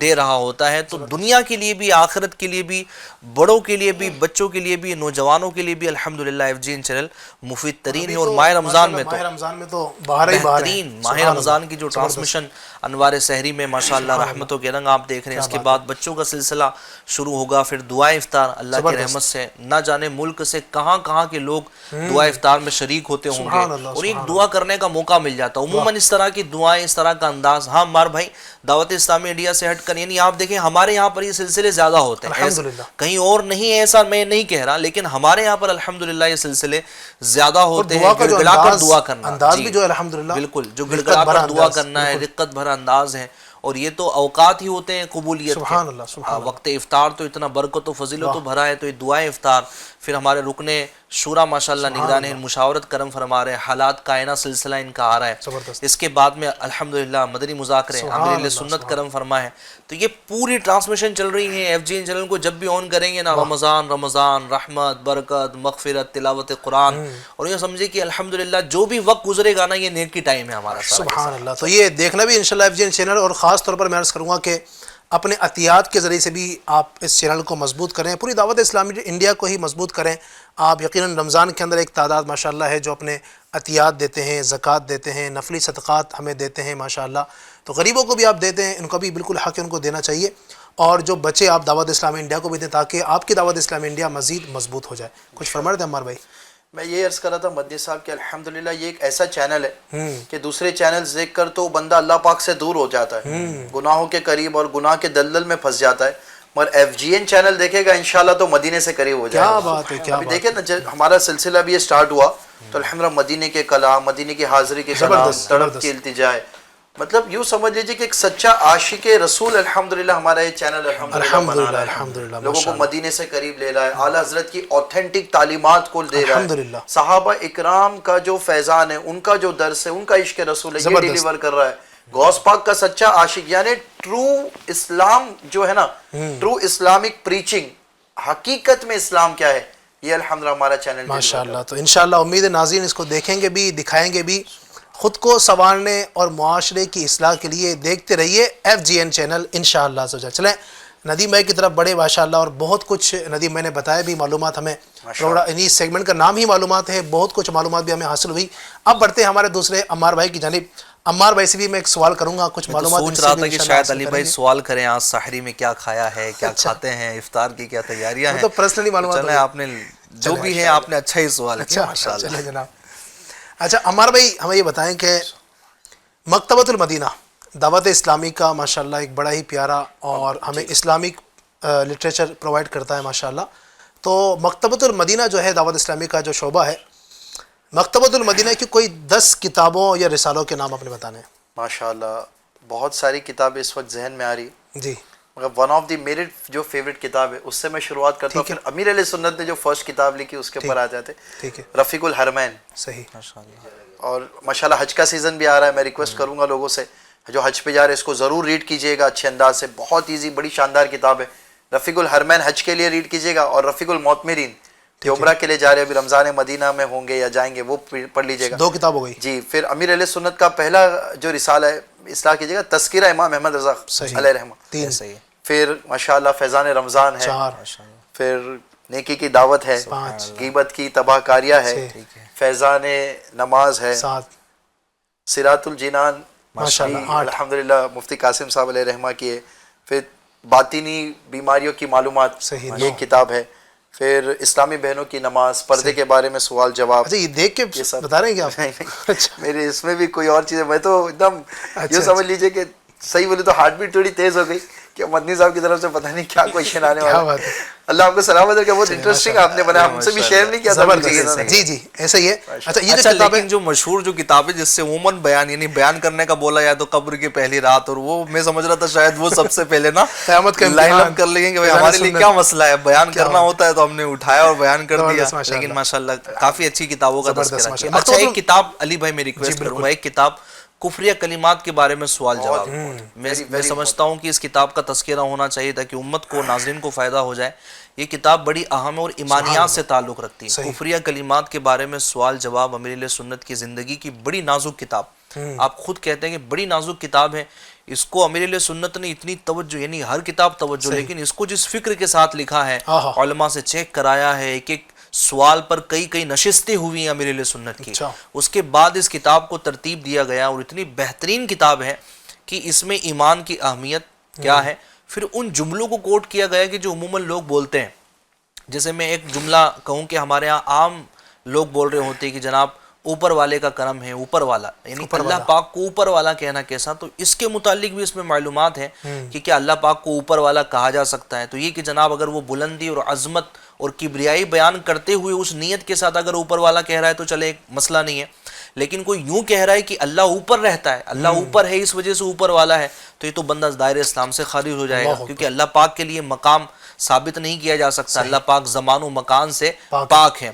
دے رہا ہوتا ہے. تو دنیا کے لیے بھی، آخرت کے لیے بھی، بڑوں کے لیے بھی، بچوں کے لیے بھی، نوجوانوں کے لیے بھی الحمدللہ FGN چینل مفید ترین ہے. اور ماہ رمضان میں تو بہترین ماہ رمضان کی جو ٹرانسمیشن انوار سحری میں ماشاءاللہ رحمتوں کے رنگ آپ دیکھ رہے ہیں. اس کے بعد بچوں کا سلسلہ شروع ہوگا، پھر دعائے افطار. اللہ کی رحمت سے نہ جانے ملک سے کہاں کہاں کے لوگ دعا افطار میں شریک ہوتے ہوں گے اور ایک دعا کرنے کا موقع مل جاتا. عموماً اس طرح کی دعائیں، اس طرح کا انداز، ہاں مار بھائی دعوت اسلامی انڈیا سے ہٹ کر، یعنی آپ دیکھیں ہمارے یہاں پر یہ سلسلے زیادہ ہوتے ہیں، کہیں اور نہیں ہے ایسا میں نہیں کہہ رہا، لیکن ہمارے یہاں پر الحمدللہ یہ سلسلے زیادہ ہوتے ہیں. گڑ گڑا کر دعا کرنا، انداز بھی جو الحمدللہ بالکل جو گڑ گڑا کر دعا کرنا ہے، رقت بھرا انداز ہے. اور یہ تو اوقات ہی ہوتے ہیں قبولیت کے. وقت افطار تو اتنا برکت و فضیلت و بھرا ہے، تو یہ دعائیں افطار. پھر ہمارے رکن شورا ماشاءاللہ نگران مشاورت کرم فرما رہے ہیں، حالات کائنہ سلسلہ ان کا آ رہا ہے. اس کے بعد میں الحمدللہ مدنی مذاکرے، امیر سنت کرم فرما ہے. تو یہ پوری ٹرانسمیشن چل رہی ہے. FGN چینل کو جب بھی آن کریں گے نا، رمضان رحمت، برکت، مغفرت، تلاوت قرآن، اور یہ سمجھے کہ الحمدللہ جو بھی وقت گزرے گا نا، یہ نیک کی ٹائم ہے ہمارا. سبحان اللہ. تو یہ دیکھنا بھی انشاءاللہ FGN چینل. اور خاص طور پر میں عرض کروں گا کہ اپنے عطیات کے ذریعے سے بھی آپ اس چینل کو مضبوط کریں، پوری دعوت اسلامی انڈیا کو ہی مضبوط کریں. آپ یقیناً رمضان کے اندر ایک تعداد ماشاءاللہ ہے جو اپنے عطیات دیتے ہیں، زکوٰۃ دیتے ہیں، نفلی صدقات ہمیں دیتے ہیں ماشاءاللہ. تو غریبوں کو بھی آپ دیتے ہیں، ان کو بھی بالکل حق ہے، ان کو دینا چاہیے. اور جو بچے آپ دعوت اسلامی انڈیا کو بھی دیں تاکہ آپ کی دعوت اسلامی انڈیا مزید مضبوط ہو جائے. کچھ فرما رہے تھے عمار بھائی؟ میں یہ عرض کر رہا تھا مدنی صاحب کہ الحمدللہ یہ ایک ایسا چینل ہے کہ دوسرے چینلز دیکھ کر تو بندہ اللہ پاک سے دور ہو جاتا ہے، گناہوں کے قریب اور گناہ کے دلدل میں پھنس جاتا ہے. مگر FGN چینل دیکھے گا انشاءاللہ تو مدینے سے قریب ہو جائے گا. کیا بات ہے، کیا ابھی دیکھیں نا، ہمارا سلسلہ بھی یہ سٹارٹ ہوا تو الحمدللہ مدینے کے کلام، مدینے کی حاضری کے کلام، تڑپ کی التجا ہے. مطلب یوں سمجھ لیجیے کہ ایک سچا عاشق رسول الحمدللہ ہمارا یہ چینل الحمدللہ لوگوں کو مدینے سے قریب لے رہا ہے، اعلیٰ حضرت کی اوتھینٹک تعلیمات کو دے رہا ہے، صحابہ اکرام کا جو فیضان ہے، ان کا جو درس ہے، ان کا عشق رسول ہے، یہ ڈیلیور کر رہا ہے. غوث پاک کا سچا عاشق، یعنی ٹرو اسلام جو ہے نا، ٹرو اسلامک پریچنگ، حقیقت میں اسلام کیا ہے، یہ الحمدللہ ہمارا چینل ماشاءاللہ. تو انشاءاللہ امید ناظرین اس کو دیکھیں گے بھی، دکھائیں گے بھی. خود کو سنوارنے اور معاشرے کی اصلاح کے لیے دیکھتے رہیے FGN چینل انشاءاللہ. چلیں ندیم بھائی کی طرف بڑے ماشاءاللہ. اور بہت کچھ ندیم میں نے بتایا بھی، معلومات ہمیں انہی سیگمنٹ کا نام ہی معلومات ہے، بہت کچھ معلومات بھی ہمیں حاصل ہوئی. اب بڑھتے ہیں ہمارے دوسرے عمار بھائی کی جانب. عمار بھائی سے بھی میں ایک سوال کروں گا، کچھ معلومات سوچ رہا تھا کہ شاید علی بھائی سوال کریں آج سحری میں کیا کھایا ہے، کیا کھاتے ہیں، افطار کی کیا تیاریاں ہیں. تو پرسنلی معلومات چلیں آپ نے جو بھی ہے آپ نے اچھا ہی سوال کیا ماشاءاللہ. چلیں جناب. اچھا عمار بھائی ہمیں یہ بتائیں کہ مکتبۃ المدینہ دعوت اسلامی کا ماشاءاللہ ایک بڑا ہی پیارا اور ہمیں اسلامک لٹریچر پرووائڈ کرتا ہے ماشاءاللہ. تو مکتبۃ المدینہ جو ہے دعوت اسلامی کا جو شعبہ ہے، مکتبۃ المدینہ کی کوئی 10 کتابوں یا رسالوں کے نام اپنے بتانے ہیں. ماشاءاللہ بہت ساری کتابیں اس وقت ذہن میں آ رہی. جی. مگر ون آف دی میرے جو فیوریٹ کتاب ہے اس سے میں شروعات کرتا ہوں. پھر امیر علیہ سنت نے جو فرسٹ کتاب لکھی اس کے اوپر آ جاتے رفیق الحرمین. صحیح. اور ماشاءاللہ حج کا سیزن بھی آ رہا ہے, میں ریکویسٹ کروں گا لوگوں سے جو حج پہ جا رہے ہیں اس کو ضرور ریڈ کیجیے گا اچھے انداز سے. بہت ایزی, بڑی شاندار کتاب ہے. رفیق الحرمین حج کے لیے ریڈ کیجیے گا, اور رفیق المعتمرین جو عمرہ کے لیے جا رہے ہیں ابھی رمضان مدینہ میں ہوں گے یا جائیں گے وہ پڑھ لیجیے گا. 2 کتاب ہو گئی. جی. پھر امیر علیہ سنت کا پہلا جو رسالہ ہے اصلاح کیجیے گا, تذکرہ امام احمد رضا علیہ رحمہ. 3 صحیح. پھر ماشاءاللہ فیضان رمضان ہے. 4. پھر نیکی کی دعوت ہے. 5. غیبت کی تباہ کاریاں ہے. فیضان نماز ہے. 7. صراط الجنان ماشاءاللہ 8. الحمدللہ مفتی قاسم صاحب علیہ رحمہ کی ہے. پھر باطنی بیماریوں کی معلومات صحیح. یہ کتاب ہے. پھر اسلامی بہنوں کی نماز, پردے کے بارے میں سوال جواب. اچھا, یہ دیکھ کے بتا رہے ہیں کیا آپ؟ میرے اس میں بھی کوئی اور چیز ہے, میں تو ایک دم یہ سمجھ لیجئے کہ صحیح بولے تو ہارٹ بیٹ تھوڑی تیز ہو گئی کہ مدنی صاحب کی طرف سے پتہ نہیں کیا کویشچن آنے والا ہے. اللہ آپ کو سلامت رکھے. بہت انٹرسٹنگ آپ نے بنایا, ہم سے بھی شیئر نہیں کیا تھا. جی جی ایسا ہی ہے. اچھا یہ اچھا, لیکن جو مشہور جو کتاب ہے جس سے عموماً بیان یعنی بیان کرنے کا بولا یا تو قبر کی پہلی رات, اور وہ میں سمجھ رہا تھا شاید وہ سب سے پہلے نا قیامت کا لائن اپ کر لیں گے کہ ہمارے لیے کیا مسئلہ ہے, بیان کرنا ہوتا ہے تو ہم نے اٹھایا اور بیان کر دیا. لیکن ماشاءاللہ کافی اچھی کتابوں کا تذکرہ کیا. اچھا ایک کتاب علی بھائی میں ریکویسٹ کروں گا, ایک کتاب کفریہ کلمات کے بارے میں سوال جواب. میں سمجھتا ہوں کہ اس کتاب کا تذکرہ ہونا چاہیے تاکہ امت کو ناظرین کو فائدہ ہو جائے. یہ کتاب بڑی اہم ہے اور ایمانیات سے تعلق رکھتی ہے. کفریہ کلمات کے بارے میں سوال جواب امیر علیہ سنت کی زندگی کی بڑی نازک کتاب. آپ خود کہتے ہیں کہ بڑی نازک کتاب ہے. اس کو امیر علیہ سنت نے اتنی توجہ, یعنی ہر کتاب توجہ, لیکن اس کو جس فکر کے ساتھ لکھا ہے, علماء سے چیک کرایا ہے, ایک ایک سوال پر کئی نشستیں ہوئی ہیں امیر علیہ سنت کی. اس کے بعد اس کتاب کو ترتیب دیا گیا اور اتنی بہترین کتاب ہے کہ اس میں ایمان کی اہمیت کیا ہے, پھر ان جملوں کو کوٹ کیا گیا کہ جو عموماً لوگ بولتے ہیں. جیسے میں ایک جملہ کہوں کہ ہمارے ہاں عام لوگ بول رہے ہوتے ہیں کہ جناب اوپر والے کا کرم ہے, اوپر والا, یعنی اللہ پاک کو اوپر والا کہنا کیسا. تو اس کے متعلق بھی اس میں معلومات ہیں کہ کیا اللہ پاک کو اوپر والا کہا جا سکتا ہے. تو یہ کہ جناب اگر وہ بلندی اور عظمت اور کبریائی بیان کرتے ہوئے اس نیت کے ساتھ اگر اوپر والا کہہ رہا ہے تو چلے ایک مسئلہ نہیں ہے. لیکن کوئی یوں کہہ رہا ہے کہ اللہ اوپر رہتا ہے, اللہ اوپر ہے اس وجہ سے اوپر والا ہے, تو یہ تو بندہ دائرہ اسلام سے خارج ہو جائے گا, کیونکہ اللہ پاک کے لیے مقام ثابت نہیں کیا جا سکتا. اللہ پاک زمان و مکان سے پاک ہے.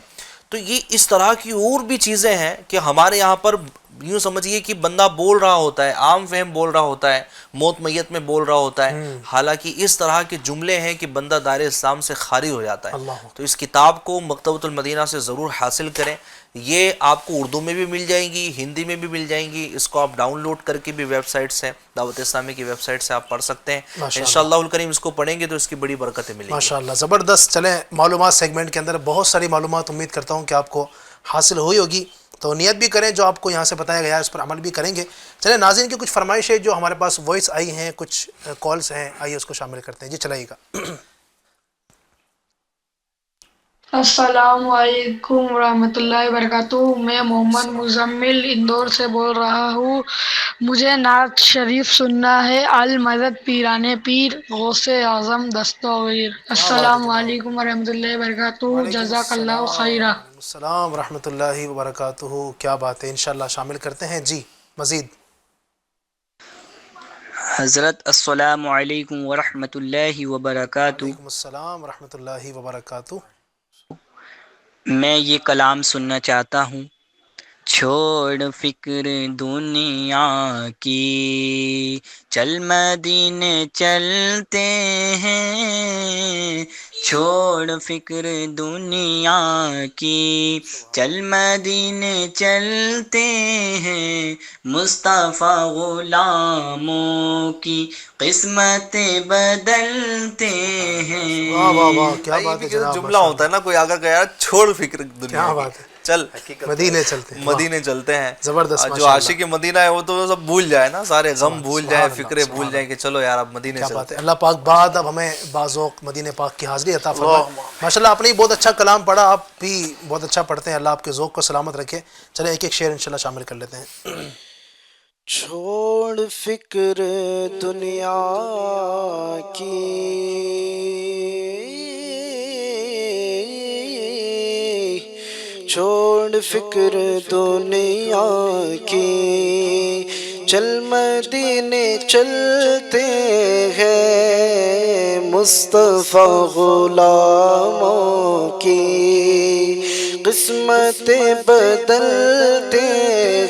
تو یہ اس طرح کی اور بھی چیزیں ہیں کہ ہمارے یہاں پر یوں سمجھیے کہ بندہ بول رہا ہوتا ہے, عام فہم بول رہا ہوتا ہے, موت میت میں بول رہا ہوتا ہے, حالانکہ اس طرح کے جملے ہیں کہ بندہ دائرہ اسلام سے خارج ہو جاتا ہے. تو اس کتاب کو مکتبۃ المدینہ سے ضرور حاصل کریں. یہ آپ کو اردو میں بھی مل جائیں گی, ہندی میں بھی مل جائیں گی. اس کو آپ ڈاؤن لوڈ کر کے بھی ویب سائٹ سے, دعوت اسلامی کی ویب سائٹ سے آپ پڑھ سکتے ہیں. انشاءاللہ الکریم اس کو پڑھیں گے تو اس کی بڑی برکتیں ملیں گی. ماشاءاللہ زبردست. چلیں معلومات سیگمنٹ کے اندر بہت ساری معلومات امید کرتا ہوں کہ آپ کو حاصل ہوئی ہوگی. تو نیت بھی کریں, جو آپ کو یہاں سے بتایا گیا ہے اس پر عمل بھی کریں گے. چلیں ناظرین کی کچھ فرمائشیں جو ہمارے پاس وائس آئی ہیں, کچھ کالز ہیں, آئیے اس کو شامل کرتے ہیں. جی چلائیے گا. السلام علیکم ورحمۃ اللہ وبرکاتہ. میں محمد مزمل اندور سے بول رہا ہوں. مجھے نعت شریف سننا ہے. المدد پیران پیر غوث اعظم دستگیر. السلام علیکم ورحمۃ اللہ وبرکاتہ. جزاک اللہ خیرہ. السلام ورحمۃ اللہ وبرکاتہ. کیا بات ہے, انشاءاللہ شامل کرتے ہیں. جی مزید. حضرت السلام علیکم ورحمۃ اللہ وبرکاتہ. وعلیکم السلام ورحمۃ اللہ وبرکاتہ. میں یہ کلام سننا چاہتا ہوں. چھوڑ فکر دنیا کی, چل مدینے چلتے ہیں. چھوڑ فکر دنیا کی, چل مدینے چلتے ہیں. مصطفیٰ غلاموں کی قسمتیں بدلتے ہیں. واہ واہ واہ, کیا بات ہے جناب. جملہ ہوتا ہے نا, کوئی آگے کہا یار چھوڑ فکر دنیا, کیا بات ہے, چل مدینے چلتے ہیں. مدینے چلتے ہیں. زبردست. جو عاشق مدینہ ہے وہ تو سب بھول جائے نا, سارے غم بھول جائے, فکریں بھول جائیں کہ چلو یار اب مدینے چلتے ہیں. کیا بات ہے. اللہ پاک بعد اب ہمیں بعضوق مدینے پاک کی حاضری عطا فرمائے. ماشاءاللہ آپ نے بہت اچھا کلام پڑھا, آپ بھی بہت اچھا پڑھتے ہیں. اللہ آپ کے ذوق کو سلامت رکھے. چلیں ایک ایک شعر انشاءاللہ شامل کر لیتے ہیں. چھوڑ فکر دنیا کی, چھوڑ فکر دنیا کی, چل مدینے چلتے ہیں مصطفیٰ غلاموں کی قسمتیں بدلتے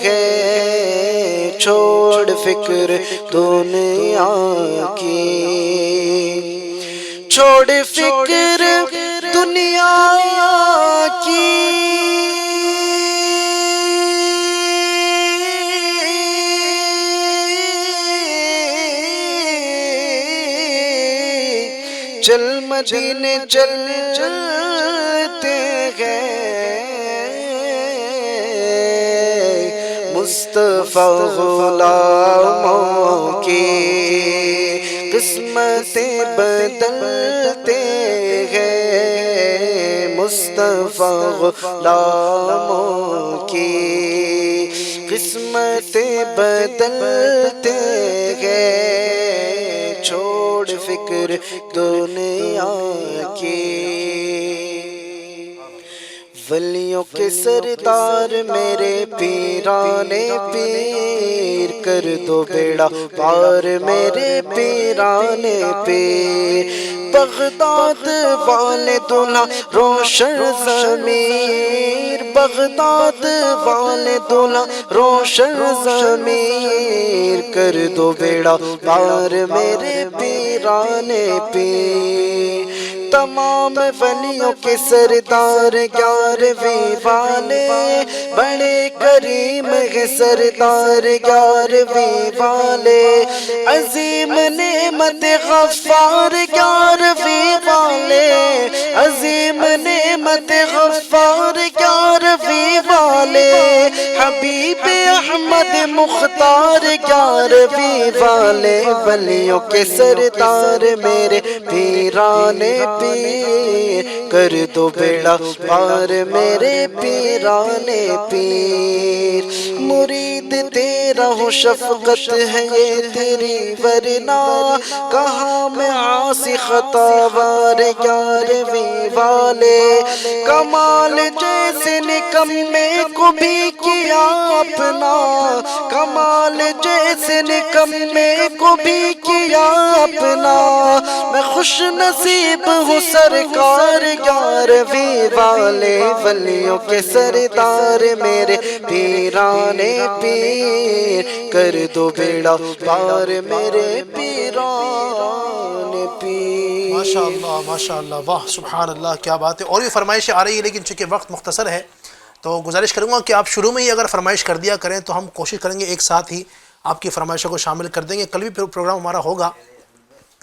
ہیں چھوڑ فکر دنیا کی چھوڑ فکر دنیا کی چل مدینے چلتے ہیں مصطفیٰ غلاموں کی قسمتیں بدلتے ہیں مصطفیٰ غلاموں کی قسمتیں بدلتے ہیں چھوڑ فکر دنیا کی ولیوں کے سردار میرے پیرانے پیر کر دو بیڑا پار میرے پیرانے پیر بغداد والے دلہا روشن ضمیر بغداد والے دلہا روشن ضمیر کر دو بیڑا پار میرے پیرانے پیر تمام ولیوں کے سردار 11ویں والے بڑے کریم ہے سردار 11ویں والے عظیم نعمت غفار 11ویں والے عظیم نعمت غفار 11ویں والے حبیب احمد مختار 11ویں والے ولیوں کے سردار میرے پیرانے پیر کر دو بیڑا پار میرے پیرانے پیر مرید تیرا ہوں شفقت ہے یہ تیری ورنہ کہاں میں عاصی خطاوار 11ویں والے کمال جیسے نکمے کو بھی کیا اپنا کمال جیسے نکمے کو بھی کیا اپنا میں خوش نصیب ہوں سرکار 11ویں والے ولیوں کے سردار میرے پیرانے پیر کر دو بیڑا پار میرے پیرانے پیر ماشاءاللہ واہ سبحان اللہ کیا بات ہے. اور بھی فرمائشیں آ رہی ہے لیکن چونکہ وقت مختصر ہے تو گزارش کروں گا کہ آپ شروع میں ہی اگر فرمائش کر دیا کریں تو ہم کوشش کریں گے ایک ساتھ ہی آپ کی فرمائشوں کو شامل کر دیں گے. کل بھی پروگرام ہمارا ہوگا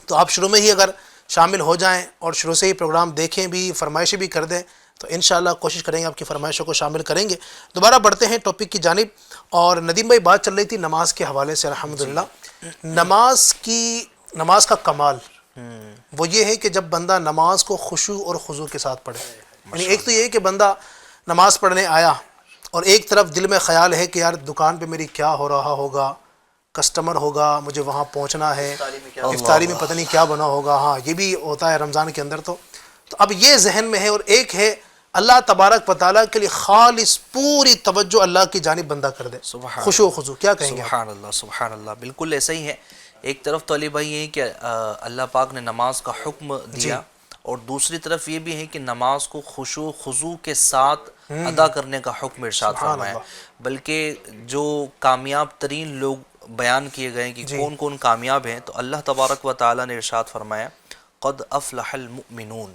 تو آپ شروع میں ہی اگر شامل ہو جائیں اور شروع سے ہی پروگرام دیکھیں بھی فرمائشیں بھی کر دیں تو انشاءاللہ کوشش کریں گے آپ کی فرمائشوں کو شامل کریں گے. دوبارہ بڑھتے ہیں ٹاپک کی جانب اور ندیم بھائی بات چل رہی تھی نماز کے حوالے سے. الحمدللہ نماز کا کمال وہ یہ ہے کہ جب بندہ نماز کو خشوع اور خضوع کے ساتھ پڑھے. یعنی ایک تو یہ ہے کہ بندہ نماز پڑھنے آیا اور ایک طرف دل میں خیال ہے کہ یار دکان پہ میری کیا ہو رہا ہوگا کسٹمر ہوگا مجھے وہاں پہنچنا ہے افطاری میں پتہ نہیں کیا بنا ہوگا. ہاں یہ بھی ہوتا ہے رمضان کے اندر تو اب یہ ذہن میں ہے. اور ایک ہے اللہ تبارک و تعالیٰ کے لیے خالص پوری توجہ اللہ کی جانب بندہ کر دے خشوع و خضوع. کیا کہیں گے؟ سبحان اللہ سبحان اللہ بالکل ایسا ہی ہے. ایک طرف تو علی بھائی یہ ہے کہ اللہ پاک نے نماز کا حکم دیا اور دوسری طرف یہ بھی ہے کہ نماز کو خشوع و خضوع کے ساتھ ادا کرنے کا حکم ارشاد فرمایا. بلکہ جو کامیاب ترین لوگ بیان کیے گئے کہ کون کون کامیاب ہیں تو اللہ تبارک و تعالیٰ نے ارشاد فرمایا قد افلح المؤمنون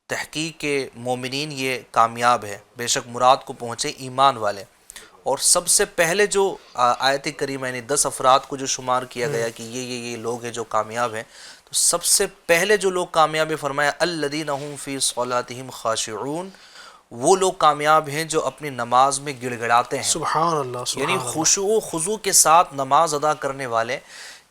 تحقیق کے مومنین یہ کامیاب ہے بے شک مراد کو پہنچے ایمان والے. اور سب سے پہلے جو آیت کریمہ یعنی 10 افراد کو جو شمار کیا گیا کہ یہ لوگ ہیں جو کامیاب ہیں تو سب سے پہلے جو لوگ کامیاب ہیں فرمایا الذین هم فی صلاتہم خاشعون وہ لوگ کامیاب ہیں جو اپنی نماز میں گڑ گڑاتے ہیں. سبحان اللہ یعنی خشوع و خضوع کے ساتھ نماز ادا کرنے والے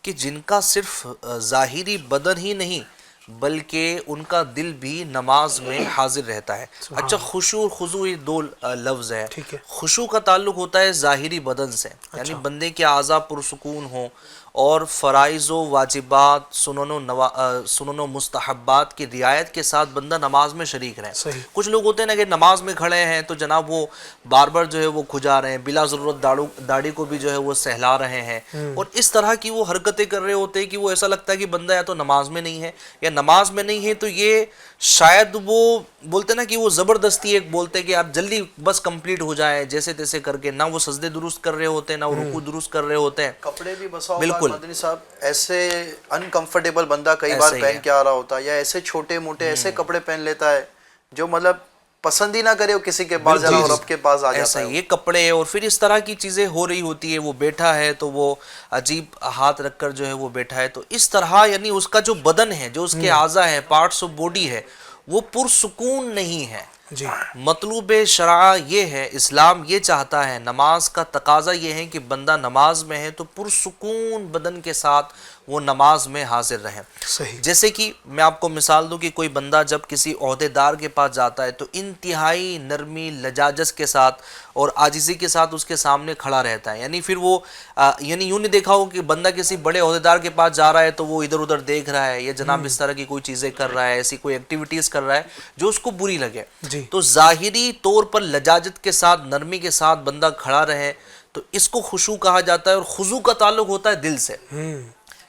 کہ جن کا صرف ظاہری بدن ہی نہیں بلکہ ان کا دل بھی نماز میں حاضر رہتا ہے. اچھا خشوع اور خضوع یہ 2 لفظ ہے. خشوع کا تعلق ہوتا ہے ظاہری بدن سے یعنی بندے کے اعضاء پرسکون ہوں اور فرائض و واجبات سنن و مستحبات کی رعایت کے ساتھ بندہ نماز میں شریک رہے. کچھ لوگ ہوتے ہیں نا کہ نماز میں کھڑے ہیں تو جناب وہ بار بار جو ہے وہ کھجا رہے ہیں, بلا ضرورت داڑھی کو بھی جو ہے وہ سہلا رہے ہیں, اور اس طرح کی وہ حرکتیں کر رہے ہوتے ہیں کہ وہ ایسا لگتا ہے کہ بندہ یا تو نماز میں نہیں ہے, یا نماز میں نہیں ہے تو یہ شاید وہ بولتے نا کہ وہ زبردستی ایک بولتے کہ آپ جلدی بس کمپلیٹ ہو جائے جیسے تیسے کر کے, نہ وہ سجدے درست کر رہے ہوتے ہیں, نہ وہ رکوع درست کر رہے ہوتے ہیں. کپڑے بھی بسا بالکل مدنی صاحب ایسے انکمفرٹیبل بندہ کئی بار پہن کے آ رہا ہوتا ہے, یا ایسے چھوٹے موٹے ایسے کپڑے پہن لیتا ہے جو مطلب پسند ہی نہ کرے وہ کسی کے پاس جانا اور رب کے پاس آ جاتا ہے. یہ کپڑے اور پھر اس طرح کی چیزیں ہو رہی ہوتی ہے, وہ بیٹھا ہے تو وہ عجیب ہاتھ رکھ کر جو ہے وہ بیٹھا ہے, تو اس طرح یعنی اس کا جو بدن ہے, جو اس کے اعضاء ہے, پارٹس آف باڈی ہے, وہ پرسکون نہیں ہے. مطلوب شرع یہ ہے, اسلام یہ چاہتا ہے, نماز کا تقاضا یہ ہے کہ بندہ نماز میں ہے تو پرسکون بدن کے ساتھ وہ نماز میں حاضر رہے. جیسے کہ میں آپ کو مثال دوں کہ کوئی بندہ جب کسی عہدے دار کے پاس جاتا ہے تو انتہائی نرمی لجاجت کے ساتھ اور عاجزی کے ساتھ اس کے سامنے کھڑا رہتا ہے. یعنی پھر وہ یعنی یوں نہیں دیکھا ہو کہ بندہ کسی بڑے عہدے دار کے پاس جا رہا ہے تو وہ ادھر ادھر دیکھ رہا ہے, یا جناب اس طرح کی کوئی چیزیں کر رہا ہے, ایسی کوئی ایکٹیویٹیز کر رہا ہے جو اس کو بری لگے. تو ظاہری طور پر لجاجت کے ساتھ, نرمی کے ساتھ بندہ کھڑا رہے تو اس کو خشوع کہا جاتا ہے. اور خضوع کا تعلق ہوتا ہے دل سے,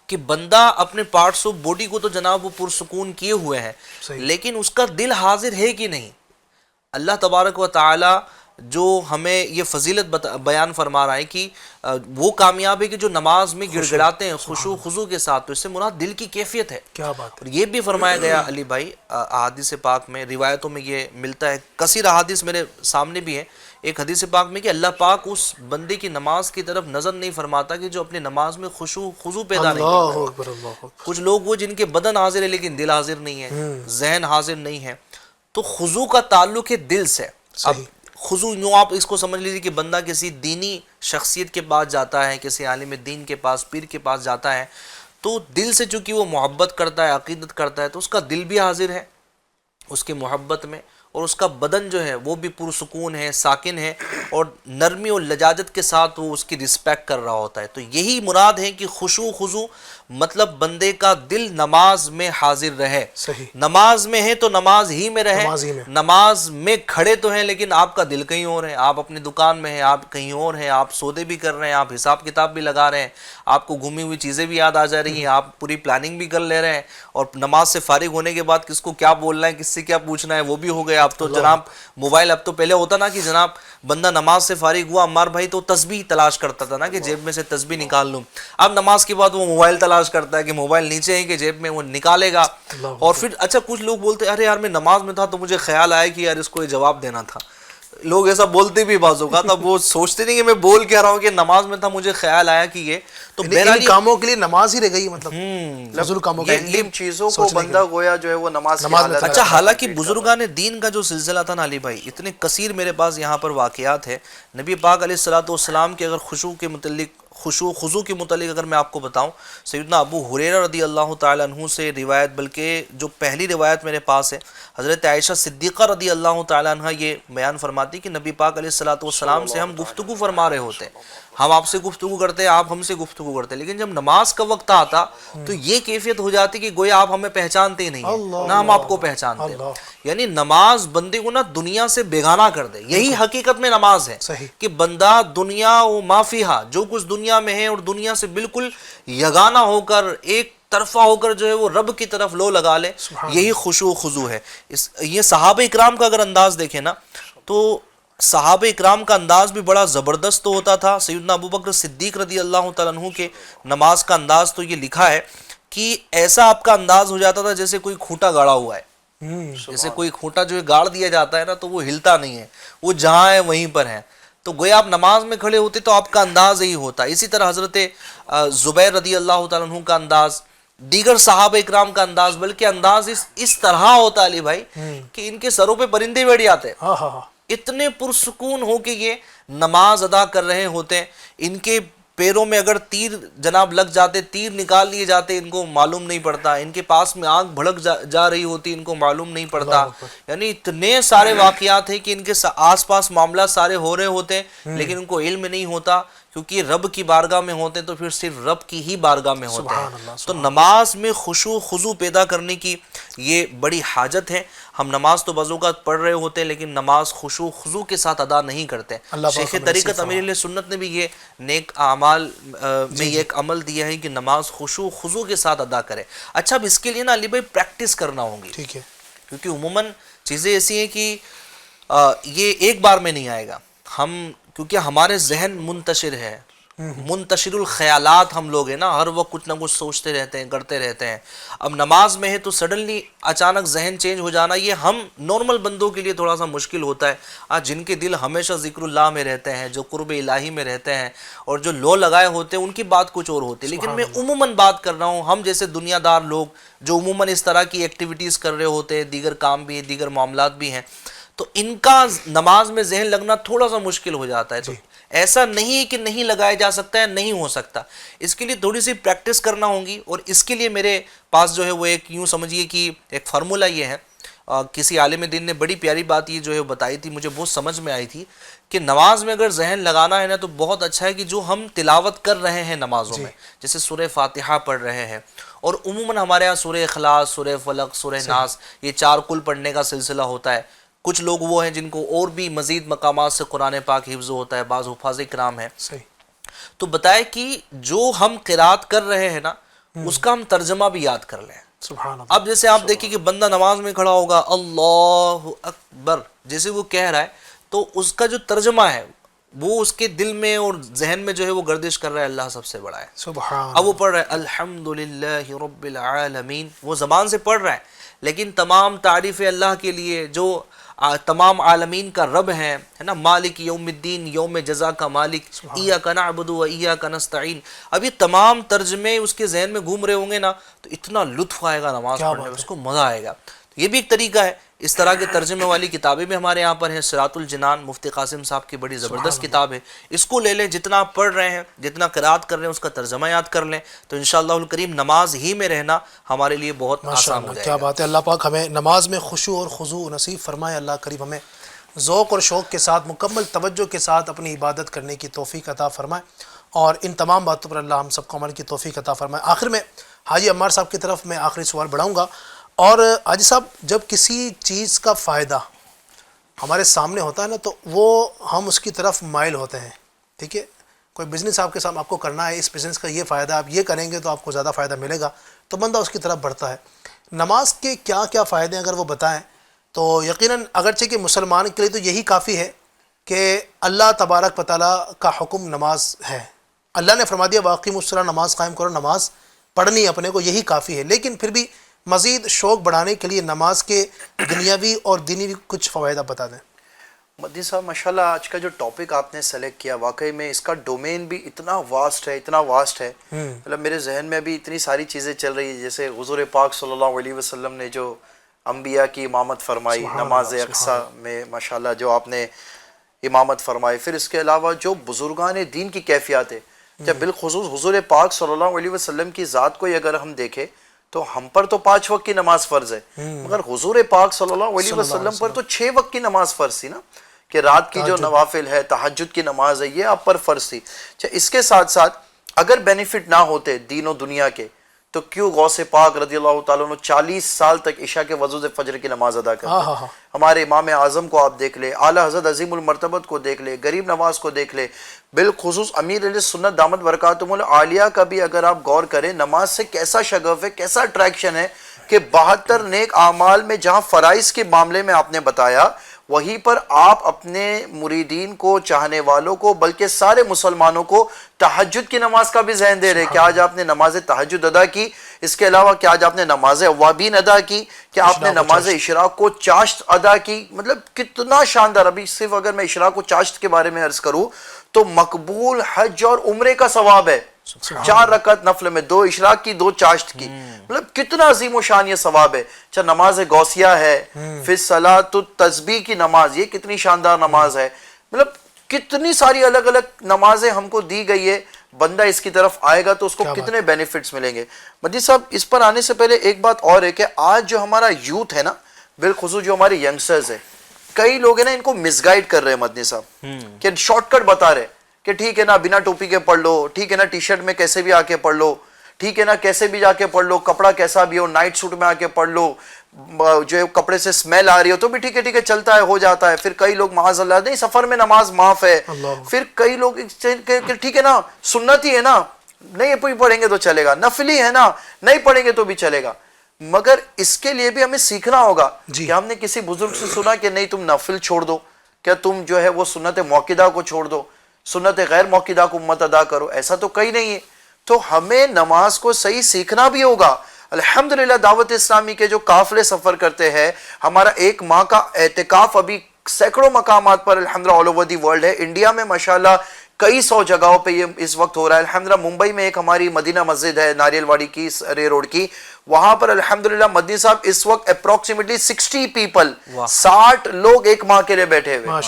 کہ بندہ اپنے پارٹس آف باڈی کو تو جناب وہ پرسکون کیے ہوئے ہیں, لیکن اس کا دل حاضر ہے کہ نہیں. اللہ تبارک و تعالی جو ہمیں یہ فضیلت بیان فرما رہا ہے کہ وہ کامیاب ہے کہ جو نماز میں گڑ گڑاتے ہیں خشوع خضوع کے ساتھ, تو اس سے مراد دل کی کیفیت ہے. کیا بات. اور یہ بھی فرمایا گیا علی بھائی احادیث پاک میں, روایتوں میں یہ ملتا ہے, کثیر احادیث میرے سامنے بھی ہیں. ایک حدیث پاک میں کہ اللہ پاک اس بندے کی نماز کی طرف نظر نہیں فرماتا کہ جو اپنی نماز میں خشوع خضوع پیدا نہیں کرتا. کچھ لوگ وہ جن کے بدن حاضر ہے لیکن دل حاضر نہیں ہے, ذہن حاضر نہیں ہے. تو خضوع کا تعلق ہے دل سے. اب خضوع یوں آپ اس کو سمجھ لیجیے کہ بندہ کسی دینی شخصیت کے پاس جاتا ہے, کسی عالم دین کے پاس, پیر کے پاس جاتا ہے, تو دل سے چونکہ وہ محبت کرتا ہے, عقیدت کرتا ہے, تو اس کا دل بھی حاضر ہے اس کے محبت میں, اور اس کا بدن جو ہے وہ بھی پرسکون ہے, ساکن ہے, اور نرمی اور لجاجت کے ساتھ وہ اس کی رسپیکٹ کر رہا ہوتا ہے. تو یہی مراد ہے کہ خشوع خضوع مطلب بندے کا دل نماز میں حاضر رہے. نماز میں ہے تو نماز ہی میں رہے. نماز میں کھڑے تو ہیں لیکن آپ کا دل کہیں اور ہے, آپ اپنی دکان میں ہیں, آپ کہیں اور ہیں, آپ سودے بھی کر رہے ہیں, آپ حساب کتاب بھی لگا رہے ہیں, آپ کو گھومی ہوئی چیزیں بھی یاد آ جا رہی ہیں, آپ پوری پلاننگ بھی کر لے رہے ہیں, اور نماز سے فارغ ہونے کے بعد کس کو کیا بولنا ہے, کس سے کیا پوچھنا ہے وہ بھی ہو گیا. اب تو جناب موبائل, اب تو پہلے ہوتا نا کہ جناب بندہ نماز سے فارغ ہوا عمار بھائی تو تسبیح تلاش کرتا تھا نا کہ جیب میں سے تسبیح نکال لوں. اب نماز کے بعد وہ موبائل تلاش کرتا ہے کہ موبائل نیچے ہے کہ جیب میں, وہ نکالے گا. اور پھر اچھا کچھ لوگ بولتے ہیں ارے یار میں نماز میں تھا تو مجھے خیال آیا کہ یار اس کو یہ جواب دینا تھا. لوگ ایسا بولتے بھی بعض اوقات, اب وہ سوچتے نہیں کہ میں بول کیا رہا ہوں کہ نماز میں تھا مجھے خیال آیا کہ یہ تو ان کاموں کے لیے نماز ہی رہ گئی, مطلب فضول کاموں کے لیے ان چیزوں کو بندہ گویا جو ہے وہ نماز کی حالت. اچھا حالانکہ بزرگان دین کا جو سلسلہ تھا نا علی بھائی, اتنے کثیر میرے پاس یہاں پر واقعات ہیں. نبی پاک علیہ الصلوۃ والسلام کے اگر خشوع کے متعلق خشوع خضوع کے متعلق اگر میں آپ کو بتاؤں, سیدنا ابو ہریرہ رضی اللہ تعالیٰ عنہ سے روایت, بلکہ جو پہلی روایت میرے پاس ہے حضرت عائشہ صدیقہ رضی اللہ تعالیٰ عنہ یہ بیان فرماتی کہ نبی پاک علیہ الصلوۃ والسلام سے ہم گفتگو فرما رہے ہوتے ہیں, ہم آپ سے گفتگو کرتے ہیں, آپ ہم سے گفتگو کرتے ہیں, لیکن جب نماز کا وقت آتا تو یہ کیفیت ہو جاتی کہ گویا آپ ہمیں پہچانتے ہی نہیں ہیں, نہ ہم آپ کو پہچانتے ہیں. یعنی نماز بندے کو نا دنیا سے بیگانہ کر دے. یہی حقیقت میں نماز ہے کہ بندہ دنیا و ما فیہا, جو کچھ دنیا میں ہے اور دنیا سے بالکل یگانہ ہو کر, ایک طرفہ ہو کر جو ہے وہ رب کی طرف لو لگا لے. یہی خشوع خضوع ہے. یہ صحابہ اکرام کا اگر انداز دیکھیں نا تو صحابہ اکرام کا انداز بھی بڑا زبردست ہوتا تھا. سیدنا ابو بکر صدیق رضی اللہ تعالیٰ عنہ کے نماز کا انداز تو یہ لکھا ہے کہ ایسا آپ کا انداز ہو جاتا تھا جیسے کوئی کھوٹا گاڑا ہوا ہے. جیسے کوئی کھوٹا جو ہے گاڑ دیا جاتا ہے نا تو وہ ہلتا نہیں ہے, وہ جہاں ہے وہیں پر ہے. تو گویا آپ نماز میں کھڑے ہوتے تو آپ کا انداز یہی ہوتا. اسی طرح حضرت زبیر رضی اللہ تعالیٰ عنہ کا انداز, دیگر صحابہ اکرام کا انداز, بلکہ انداز اس طرح ہوتا علی بھائی کہ ان کے سروں پہ پرندے بیٹھ جاتے, اتنے پرسکون ہو کہ یہ نماز ادا کر رہے ہوتے. ان کے پیروں میں اگر تیر جناب لگ جاتے, تیر نکال لیے جاتے, ان کو معلوم نہیں پڑتا. ان کے پاس میں آنکھ بھڑک جا رہی ہوتی, ان کو معلوم نہیں پڑتا. یعنی اتنے سارے واقعات ہیں کہ ان کے آس پاس معاملات سارے ہو رہے ہوتے لیکن ان کو علم نہیں ہوتا کیونکہ رب کی بارگاہ میں ہوتے ہیں تو پھر صرف رب کی ہی بارگاہ میں ہوتے ہیں. تو نماز میں خشوع خضوع پیدا کرنے کی یہ بڑی حاجت ہے. ہم نماز تو بعض اوقات پڑھ رہے ہوتے ہیں لیکن نماز خشوع خضوع کے ساتھ ادا نہیں کرتے. شیخ طریقت امیر اہل سنت نے بھی یہ نیک اعمال میں یہ ایک عمل دیا ہے کہ نماز خشوع خضوع کے ساتھ ادا کرے. اچھا اب اس کے لیے نا علی بھائی پریکٹس کرنا ہوگی, ٹھیک ہے, کیونکہ عموماً چیزیں ایسی ہیں کہ یہ ایک بار میں نہیں آئے گا. ہم کیونکہ ہمارے ذہن منتشر ہے, منتشر الخیالات ہم لوگ ہیں نا, ہر وقت کچھ نہ کچھ سوچتے رہتے ہیں, کرتے رہتے ہیں. اب نماز میں ہے تو سڈنلی اچانک ذہن چینج ہو جانا یہ ہم نارمل بندوں کے لیے تھوڑا سا مشکل ہوتا ہے. جن کے دل ہمیشہ ذکر اللہ میں رہتے ہیں, جو قرب الہی میں رہتے ہیں اور جو لو لگائے ہوتے ہیں, ان کی بات کچھ اور ہوتی ہے. لیکن میں عموماً بات کر رہا ہوں, ہم جیسے دنیا دار لوگ جو عموماً اس طرح کی ایکٹیویٹیز کر رہے ہوتے ہیں, دیگر کام بھی ہیں, دیگر معاملات بھی ہیں, تو ان کا نماز میں ذہن لگنا تھوڑا سا مشکل ہو جاتا ہے. تو ایسا نہیں کہ نہیں لگایا جا سکتا ہے, نہیں ہو سکتا. اس کے لیے تھوڑی سی پریکٹس کرنا ہوگی. اور اس کے لیے میرے پاس جو ہے وہ ایک یوں سمجھیے کہ ایک فارمولہ یہ ہے, کسی عالم دین نے بڑی پیاری بات یہ جو ہے بتائی تھی, مجھے بہت سمجھ میں آئی تھی کہ نماز میں اگر ذہن لگانا ہے نا تو بہت اچھا ہے کہ جو ہم تلاوت کر رہے ہیں نمازوں میں, جیسے سورہ فاتحہ پڑھ رہے ہیں, اور عموماً ہمارے ہاں سورہ اخلاص, سورہ فلق, سورہ ناس, یہ 4 کل پڑھنے کا سلسلہ ہوتا ہے. کچھ لوگ وہ ہیں جن کو اور بھی مزید مقامات سے قرآن پاک حفظ ہوتا ہے, بعض حفاظ کرام ہیں. تو بتائے کہ جو ہم قرات کر رہے ہیں نا اس کا ہم ترجمہ بھی یاد کر لیں. اب جیسے آپ دیکھیں کہ بندہ نماز میں کھڑا ہوگا, اللہ اکبر جیسے وہ کہہ رہا ہے, تو اس کا جو ترجمہ ہے وہ اس کے دل میں اور ذہن میں جو ہے وہ گردش کر رہا ہے, اللہ سب سے بڑا ہے. اب وہ پڑھ رہا ہے الحمدللہ رب العالمین, وہ زبان سے پڑھ رہا ہے, لیکن تمام تعریف اللہ کے لیے جو تمام عالمین کا رب ہے نا, مالک یوم الدین, یوم جزا کا مالک, ایاک نعبد و ایاک نستعین. اب یہ تمام ترجمے اس کے ذہن میں گھوم رہے ہوں گے نا, تو اتنا لطف آئے گا نماز پڑھنے میں, اس کو مزہ آئے گا. یہ بھی ایک طریقہ ہے. اس طرح کے ترجمے والی کتابیں بھی ہمارے یہاں پر ہیں. صراط الجنان مفتی قاسم صاحب کی بڑی زبردست کتاب ہے, اس کو لے لیں. جتنا آپ پڑھ رہے ہیں, جتنا قرات کر رہے ہیں, اس کا ترجمہ یاد کر لیں, تو انشاءاللہ الکریم نماز ہی میں رہنا ہمارے لیے بہت آسان ہو جائے گا. کیا بات ہے. اللہ پاک ہمیں نماز میں خشوع اور خضوع نصیب فرمائے. اللہ کریم ہمیں ذوق اور شوق کے ساتھ, مکمل توجہ کے ساتھ اپنی عبادت کرنے کی توفیق عطا فرمائے, اور ان تمام باتوں پر اللہ ہم سب کو عمل کی توفیق عطا فرمائے. آخر میں حاجی عمار صاحب کی طرف میں آخری سوال بڑھاؤں گا. اور حاجی صاحب, جب کسی چیز کا فائدہ ہمارے سامنے ہوتا ہے نا, تو وہ ہم اس کی طرف مائل ہوتے ہیں. ٹھیک ہے, کوئی بزنس آپ کے سامنے آپ کو کرنا ہے, اس بزنس کا یہ فائدہ, آپ یہ کریں گے تو آپ کو زیادہ فائدہ ملے گا, تو بندہ اس کی طرف بڑھتا ہے. نماز کے کیا کیا فائدے ہیں اگر وہ بتائیں تو یقیناً اگرچہ کہ مسلمان کے لیے تو یہی کافی ہے کہ اللہ تبارک و تعالیٰ کا حکم نماز ہے. اللہ نے فرما دیا واقیموا الصلاۃ, نماز قائم کرو, نماز پڑھنی اپنے کو, یہی کافی ہے. لیکن پھر بھی مزید شوق بڑھانے کے لیے نماز کے دنیاوی اور دینی بھی کچھ فوائد آپ بتا دیں. مدنی صاحب ماشاءاللہ آج کا جو ٹاپک آپ نے سلیکٹ کیا, واقعی میں اس کا ڈومین بھی اتنا واسٹ ہے, اتنا واسٹ ہے. مطلب میرے ذہن میں بھی اتنی ساری چیزیں چل رہی ہیں, جیسے حضور پاک صلی اللہ علیہ وسلم نے جو انبیاء کی امامت فرمائی, نماز اقصیٰ میں ماشاءاللہ جو آپ نے امامت فرمائی. پھر اس کے علاوہ جو بزرگان دین کی کیفیات ہے, جب بالخصوص حضور پاک صلی اللہ علیہ وسلم کی ذات کو اگر ہم دیکھیں تو ہم پر تو 5 وقت کی نماز فرض ہے, مگر حضور پاک صلی اللہ علیہ وسلم پر تو 6 وقت کی نماز فرض تھی نا, کہ رات کی جو نوافل ہے, تہجد کی نماز ہے, یہ آپ پر فرض تھی. اس کے ساتھ ساتھ اگر بینیفٹ نہ ہوتے دین و دنیا کے, تو کیوں غوث پاک رضی اللہ تعالیٰ عنہ 40 سال تک عشاء کے وضو سے فجر کی نماز ادا کرتے. ہمارے امام اعظم کو آپ دیکھ لیں, اعلیٰ حضرت عظیم المرتبت کو دیکھ لیں, غریب نواز کو دیکھ لیں, بالخصوص امیر علیہ سنت دامت برکاتہم العالیہ کا بھی اگر آپ غور کریں, نماز سے کیسا شغف ہے, کیسا اٹریکشن ہے, کہ 72 نیک اعمال میں جہاں فرائض کے معاملے میں آپ نے بتایا, وہیں پر آپ اپنے مریدین کو, چاہنے والوں کو, بلکہ سارے مسلمانوں کو تہجد کی نماز کا بھی ذہن دے رہے کہ آج آپ نے نماز تہجد ادا کی. اس کے علاوہ کہ آج آپ نے نماز اوابین ادا کی, کہ آپ نے نماز اشراق کو چاشت ادا کی. مطلب کتنا شاندار. ابھی صرف اگر میں اشراق و چاشت کے بارے میں عرض کروں تو مقبول حج اور عمرے کا ثواب ہے. 4 رکعت نفل میں, 2 اشراق کی, 2 چاشت کی. مطلب کتنا عظیم و شان یہ ثواب ہے. اچھا, نماز غوثیہ ہے, پھر صلاۃ التسبیح کی نماز, یہ کتنی شاندار نماز ہے. مطلب کتنی ساری الگ الگ نمازیں ہم کو دی گئی ہے. بندہ اس کی طرف آئے گا تو اس کو کتنے بینیفٹس ملیں گے. مدنی صاحب, اس پر آنے سے پہلے ایک بات اور ہے کہ آج جو ہمارا یوتھ ہے نا, بالخصوص جو ہمارے ینگسٹرز ہیں, کئی لوگ ہیں نا ان کو مس گائیڈ کر رہے ہیں مدنی صاحب, کہ شارٹ کٹ بتا رہے کہ ٹھیک ہے نا بنا ٹوپی کے پڑھ لو, ٹھیک ہے نا ٹی شرٹ میں کیسے بھی آ کے پڑھ لو, ٹھیک ہے نا کیسے بھی جا کے پڑھ لو, کپڑا کیسا بھی ہو, نائٹ سوٹ میں آ کے پڑھ لو, جو کپڑے سے اسمیل آ رہی ہو تو بھی ٹھیک ہے چلتا ہے, ہو جاتا ہے. پھر کئی لوگ معاذ اللہ نہیں سفر میں نماز معاف ہے. پھر کئی لوگ ٹھیک ہے نا سنت ہی ہے نا, نہیں پڑھیں گے تو چلے گا, نفلی ہے نا نہیں پڑھیں گے تو بھی چلے گا. مگر اس کے لیے بھی ہمیں سیکھنا ہوگا کہ ہم نے کسی بزرگ سے سنا کہ نہیں تم نفل چھوڑ دو, کیا تم جو ہے وہ سنت موقدہ کو چھوڑ دو, سنت غیر موقدہ کو امت ادا کرو, ایسا تو کہیں نہیں ہے. تو ہمیں نماز کو صحیح سیکھنا بھی ہوگا. الحمدللہ دعوت اسلامی کے جو قافلے سفر کرتے ہیں, ہمارا 1 ماہ کا اعتکاف ابھی سینکڑوں مقامات پر الحمدللہ آل اوور دی ورلڈ ہے. انڈیا میں ماشاءاللہ کئی 100 جگہوں پہ یہ اس وقت ہو رہا ہے. الحمدللہ ممبئی میں ایک ہماری مدینہ مسجد ہے ناریل واڑی کی رے روڈ کی, وہاں پر الحمدللہ مدنی صاحب اس وقت اپروکسیمیٹلی 60 پیپل 60 لوگ 1 ماہ کے لیے بیٹھے ہوئے.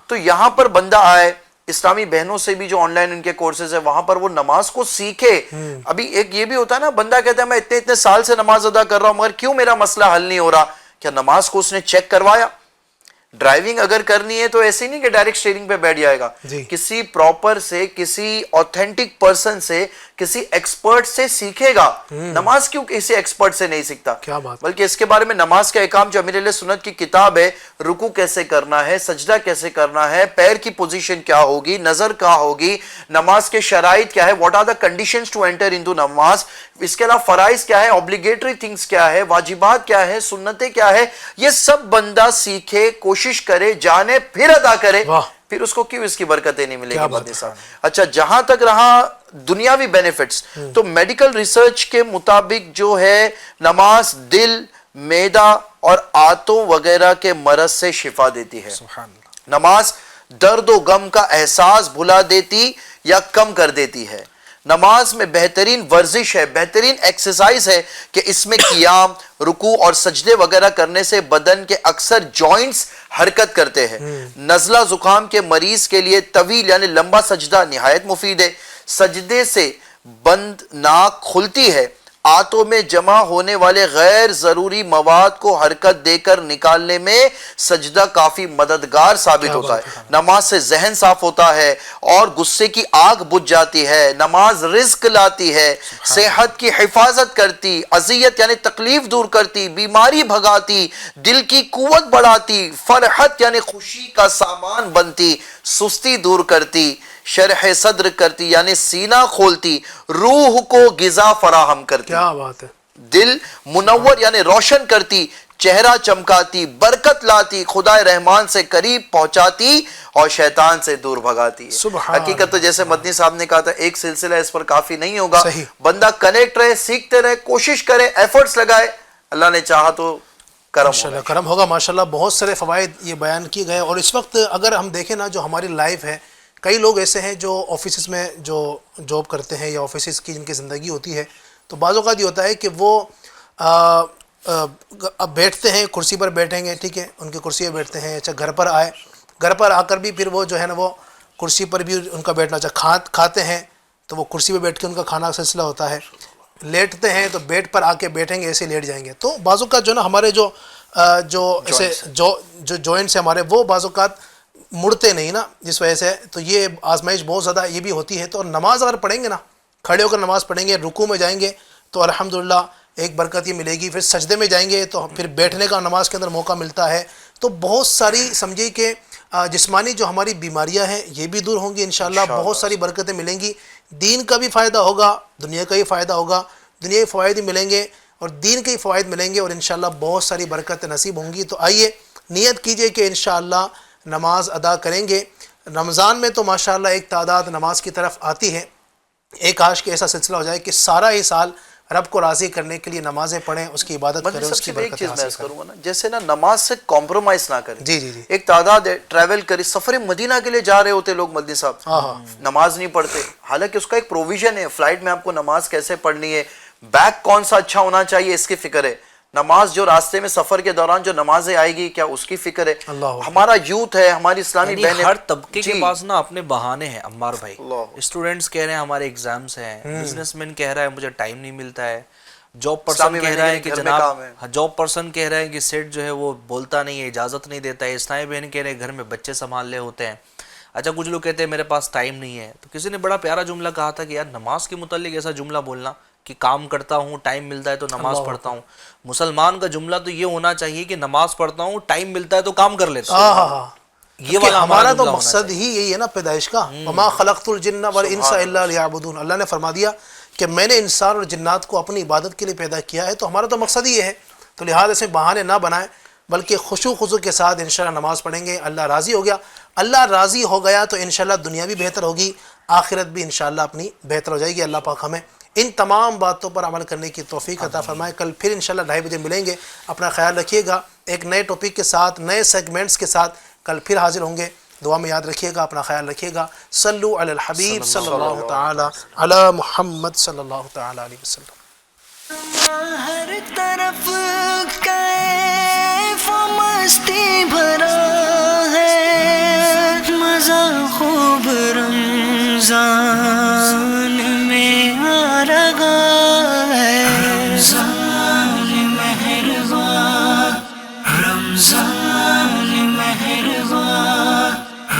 تو یہاں پر بندہ آئے, اسلامی بہنوں سے بھی جو آن لائن ان کے کورسز ہیں وہاں پر وہ نماز کو سیکھے. ابھی ایک یہ بھی ہوتا ہے نا, بندہ کہتا ہے میں اتنے سال سے نماز ادا کر رہا ہوں مگر کیوں میرا مسئلہ حل نہیں ہو رہا. کیا نماز کو اس نے چیک کروایا؟ ڈرائیونگ اگر کرنی ہے تو ایسے نہیں کہ ڈائریکٹ اسٹیئرنگ پہ بیٹھ جائے گا, کسی پراپر سے, کسی اوتھینٹک پرسن سے, کسی ایکسپرٹ سے سیکھے گا. نماز کیوں کسی ایکسپرٹ سے نہیں سیکھتا, بلکہ اس کے بارے میں نماز کا احکام جو امیر اہل سنت کی کتاب ہے, رکوع کیسے کرنا ہے, سجدہ کیسے کرنا ہے, پیر کی پوزیشن کیا ہوگی, نظر کیا ہوگی, نماز کے شرائط کیا ہے, what are the conditions to enter into نماز, اس کے علاوہ فرائض کیا ہے, اوبلیگیٹری تھنگز کیا ہے, واجبات کیا ہے, سنتیں کیا ہے, یہ سب بندہ سیکھے, کوشش کرے, جانے, پھر ادا کرے, پھر اس کو کیوں اس کی برکتیں نہیں ملے گی مدنی صاحب. اچھا جہاں تک رہا دنیاوی بینیفٹس, تو میڈیکل ریسرچ کے مطابق جو ہے نماز دل, معدہ اور آنتوں وغیرہ کے مرض سے شفا دیتی ہے. نماز درد و غم کا احساس بھلا دیتی یا کم کر دیتی ہے. نماز میں بہترین ورزش ہے, بہترین ایکسرسائز ہے کہ اس میں قیام, رکوع اور سجدے وغیرہ کرنے سے بدن کے اکثر جوائنٹس حرکت کرتے ہیں. نزلہ زکام کے مریض کے لیے طویل یعنی لمبا سجدہ نہایت مفید ہے. سجدے سے بند ناک کھلتی ہے. آنتوں میں جمع ہونے والے غیر ضروری مواد کو حرکت دے کر نکالنے میں سجدہ کافی مددگار ثابت ہوتا ہے. نماز سے ذہن صاف ہوتا ہے اور غصے کی آگ بجھ جاتی ہے. نماز رزق لاتی ہے, صحت کی حفاظت کرتی, اذیت یعنی تکلیف دور کرتی, بیماری بھگاتی, دل کی قوت بڑھاتی, فرحت یعنی خوشی کا سامان بنتی, سستی دور کرتی, شرح صدر کرتی یعنی سینہ کھولتی, روح کو غذا فراہم کرتی. کیا بات ہے. دل منور یعنی روشن کرتی, چہرہ چمکاتی, برکت لاتی, خدا رحمان سے قریب پہنچاتی اور شیطان سے دور بھگاتی ہے. حقیقت تو جیسے مدنی صاحب نے کہا تھا ایک سلسلہ اس پر کافی نہیں ہوگا, بندہ کنیکٹ رہے, سیکھتے رہے, کوشش کرے, ایفرٹس لگائے, اللہ نے چاہا تو کرم ہوگا. ماشاءاللہ بہت سارے فوائد یہ بیان کیے گئے. اور اس وقت اگر ہم دیکھیں نا جو ہماری لائف ہے, کئی لوگ ایسے ہیں جو آفیسز میں جو جاب کرتے ہیں یا آفیسز کی جن کی زندگی ہوتی ہے, تو بعض اوقات یہ ہوتا ہے کہ وہ اب بیٹھتے ہیں, کرسی پر بیٹھیں گے, ٹھیک ہے, ان کی کرسی پہ بیٹھتے ہیں. اچھا گھر پر آئے, گھر پر آ کر بھی پھر وہ جو ہے نا وہ کرسی پر بھی ان کا بیٹھنا, اچھا کھاتے ہیں تو وہ کرسی پہ بیٹھ کے ان کا کھانا کا سلسلہ ہوتا ہے. لیٹتے ہیں تو بیڈ پر آ کے بیٹھیں گے, ایسے لیٹ جائیں گے. تو بعض اوقات جو نا ہمارے جو ایسے جو جوائنٹس ہیں ہمارے, وہ بعض اوقات مڑتے نہیں نا, جس وجہ سے تو یہ آزمائش بہت زیادہ یہ بھی ہوتی ہے. تو نماز اگر پڑھیں گے نا, کھڑے ہو کر نماز پڑھیں گے, رکوع میں جائیں گے تو الحمدللہ ایک برکت یہ ملے گی. پھر سجدے میں جائیں گے تو پھر بیٹھنے کا نماز کے اندر موقع ملتا ہے. تو بہت ساری سمجھیے کہ جسمانی جو ہماری بیماریاں ہیں یہ بھی دور ہوں گی انشاءاللہ. بہت ساری برکتیں ملیں گی, دین کا بھی فائدہ ہوگا, دنیا کا بھی فائدہ ہوگا. دنیا کے فوائد ہی ملیں گے اور دین کے فوائد ملیں گے, اور انشاءاللہ بہت ساری برکتیں نصیب ہوں گی. تو آئیے نیت کیجئے کہ انشاءاللہ نماز ادا کریں گے. رمضان میں تو ماشاءاللہ ایک تعداد نماز کی طرف آتی ہے. ایک آج کے ایسا سلسلہ ہو جائے کہ سارا ہی سال رب کو راضی کرنے کے لیے نمازیں پڑھیں, اس کی عبادت کریں, اس کی برکتیں حاصل کریں. جیسے نا نماز سے کمپرومائز نہ کریں. جی جی جی. ایک تعداد ہے ٹریول کری, سفر مدینہ کے لیے جا رہے ہوتے لوگ مدنی صاحب, نماز نہیں پڑھتے, حالانکہ اس کا ایک پروویژن ہے فلائٹ میں آپ کو نماز کیسے پڑھنی ہے, بیگ کون سا اچھا ہونا چاہیے اس کی فکر ہے. نماز جو راستے میں سفر کے دوران جو نمازیں آئے گی کیا اس کی فکر ہے. ہمارا یوتھ ہے, ہماری اسلامی بہنیں, ہر طبقے کے پاس نا اپنے بہانے ہیں عمار بھائی. اسٹوڈنٹس کہہ رہے ہیں ہمارے ایگزامز ہیں, بزنس مین کہہ رہا ہے مجھے ٹائم نہیں ملتا ہے, جاب پرسن کہہ رہا ہے کہ جناب, جاب پرسن کہہ رہا ہے کہ سیٹ جو ہے وہ بولتا نہیں ہے, اجازت نہیں دیتا ہے, اسلامی بہن کہہ رہے ہیں گھر میں بچے سنبھال لے ہوتے ہیں. اچھا کچھ لوگ کہتے ہیں میرے پاس ٹائم نہیں ہے، تو کسی نے بڑا پیارا جملہ کہا تھا کہ یار نماز کے متعلق ایسا جملہ بولنا کہ کام کرتا ہوں ٹائم ملتا ہے تو نماز پڑھتا ہوں. مسلمان کا جملہ تو یہ ہونا چاہیے کہ نماز پڑھتا ہوں ٹائم ملتا ہے تو کام کر لیتا ہوں. یہ والا ہمارا تو مقصد ہی یہی ہے نا پیدائش کا، وما خلقت الجن والانس الا لیعبدون. اللہ نے فرما دیا کہ میں نے انسان اور جنات کو اپنی عبادت کے لیے پیدا کیا ہے، تو ہمارا تو مقصد ہی یہ ہے. تو لہٰذا سے بہانے نہ بنائیں، بلکہ خشوع خضوع کے ساتھ انشاءاللہ نماز پڑھیں گے. اللہ راضی ہو گیا، اللہ راضی ہو گیا تو انشاءاللہ دنیا بھی بہتر ہوگی، آخرت بھی انشاءاللہ اپنی بہتر ہو جائے گی. اللہ پاک ہمیں ان تمام باتوں پر عمل کرنے کی توفیق عطا فرمائے. کل پھر انشاءاللہ 2:30 بجے ملیں گے. اپنا خیال رکھیے گا، ایک نئے ٹاپک کے ساتھ، نئے سیگمنٹس کے ساتھ کل پھر حاضر ہوں گے. دعا میں یاد رکھیے گا، اپنا خیال رکھیے گا. صلو علی الحبیب صلی اللہ تعالی علی محمد صلی اللہ تعالی علیہ وسلم. ہر طرف کیف و مستی بھرا ہے، مزہ خوب رمضان میں آ رہا ہے. رمضان مہربان، رمضان مہربان،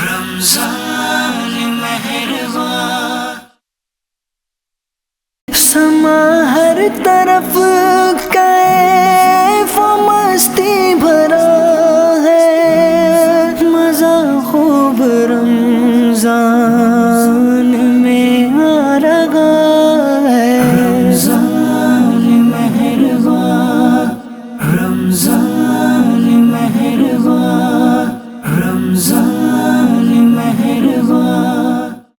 رمضان مہربان. سما ہر طرف کیف و مستی بھرا ہے، مزہ خوب رمضان میں آ رہا ہے. رمضان مہربان، رمضان مہربان.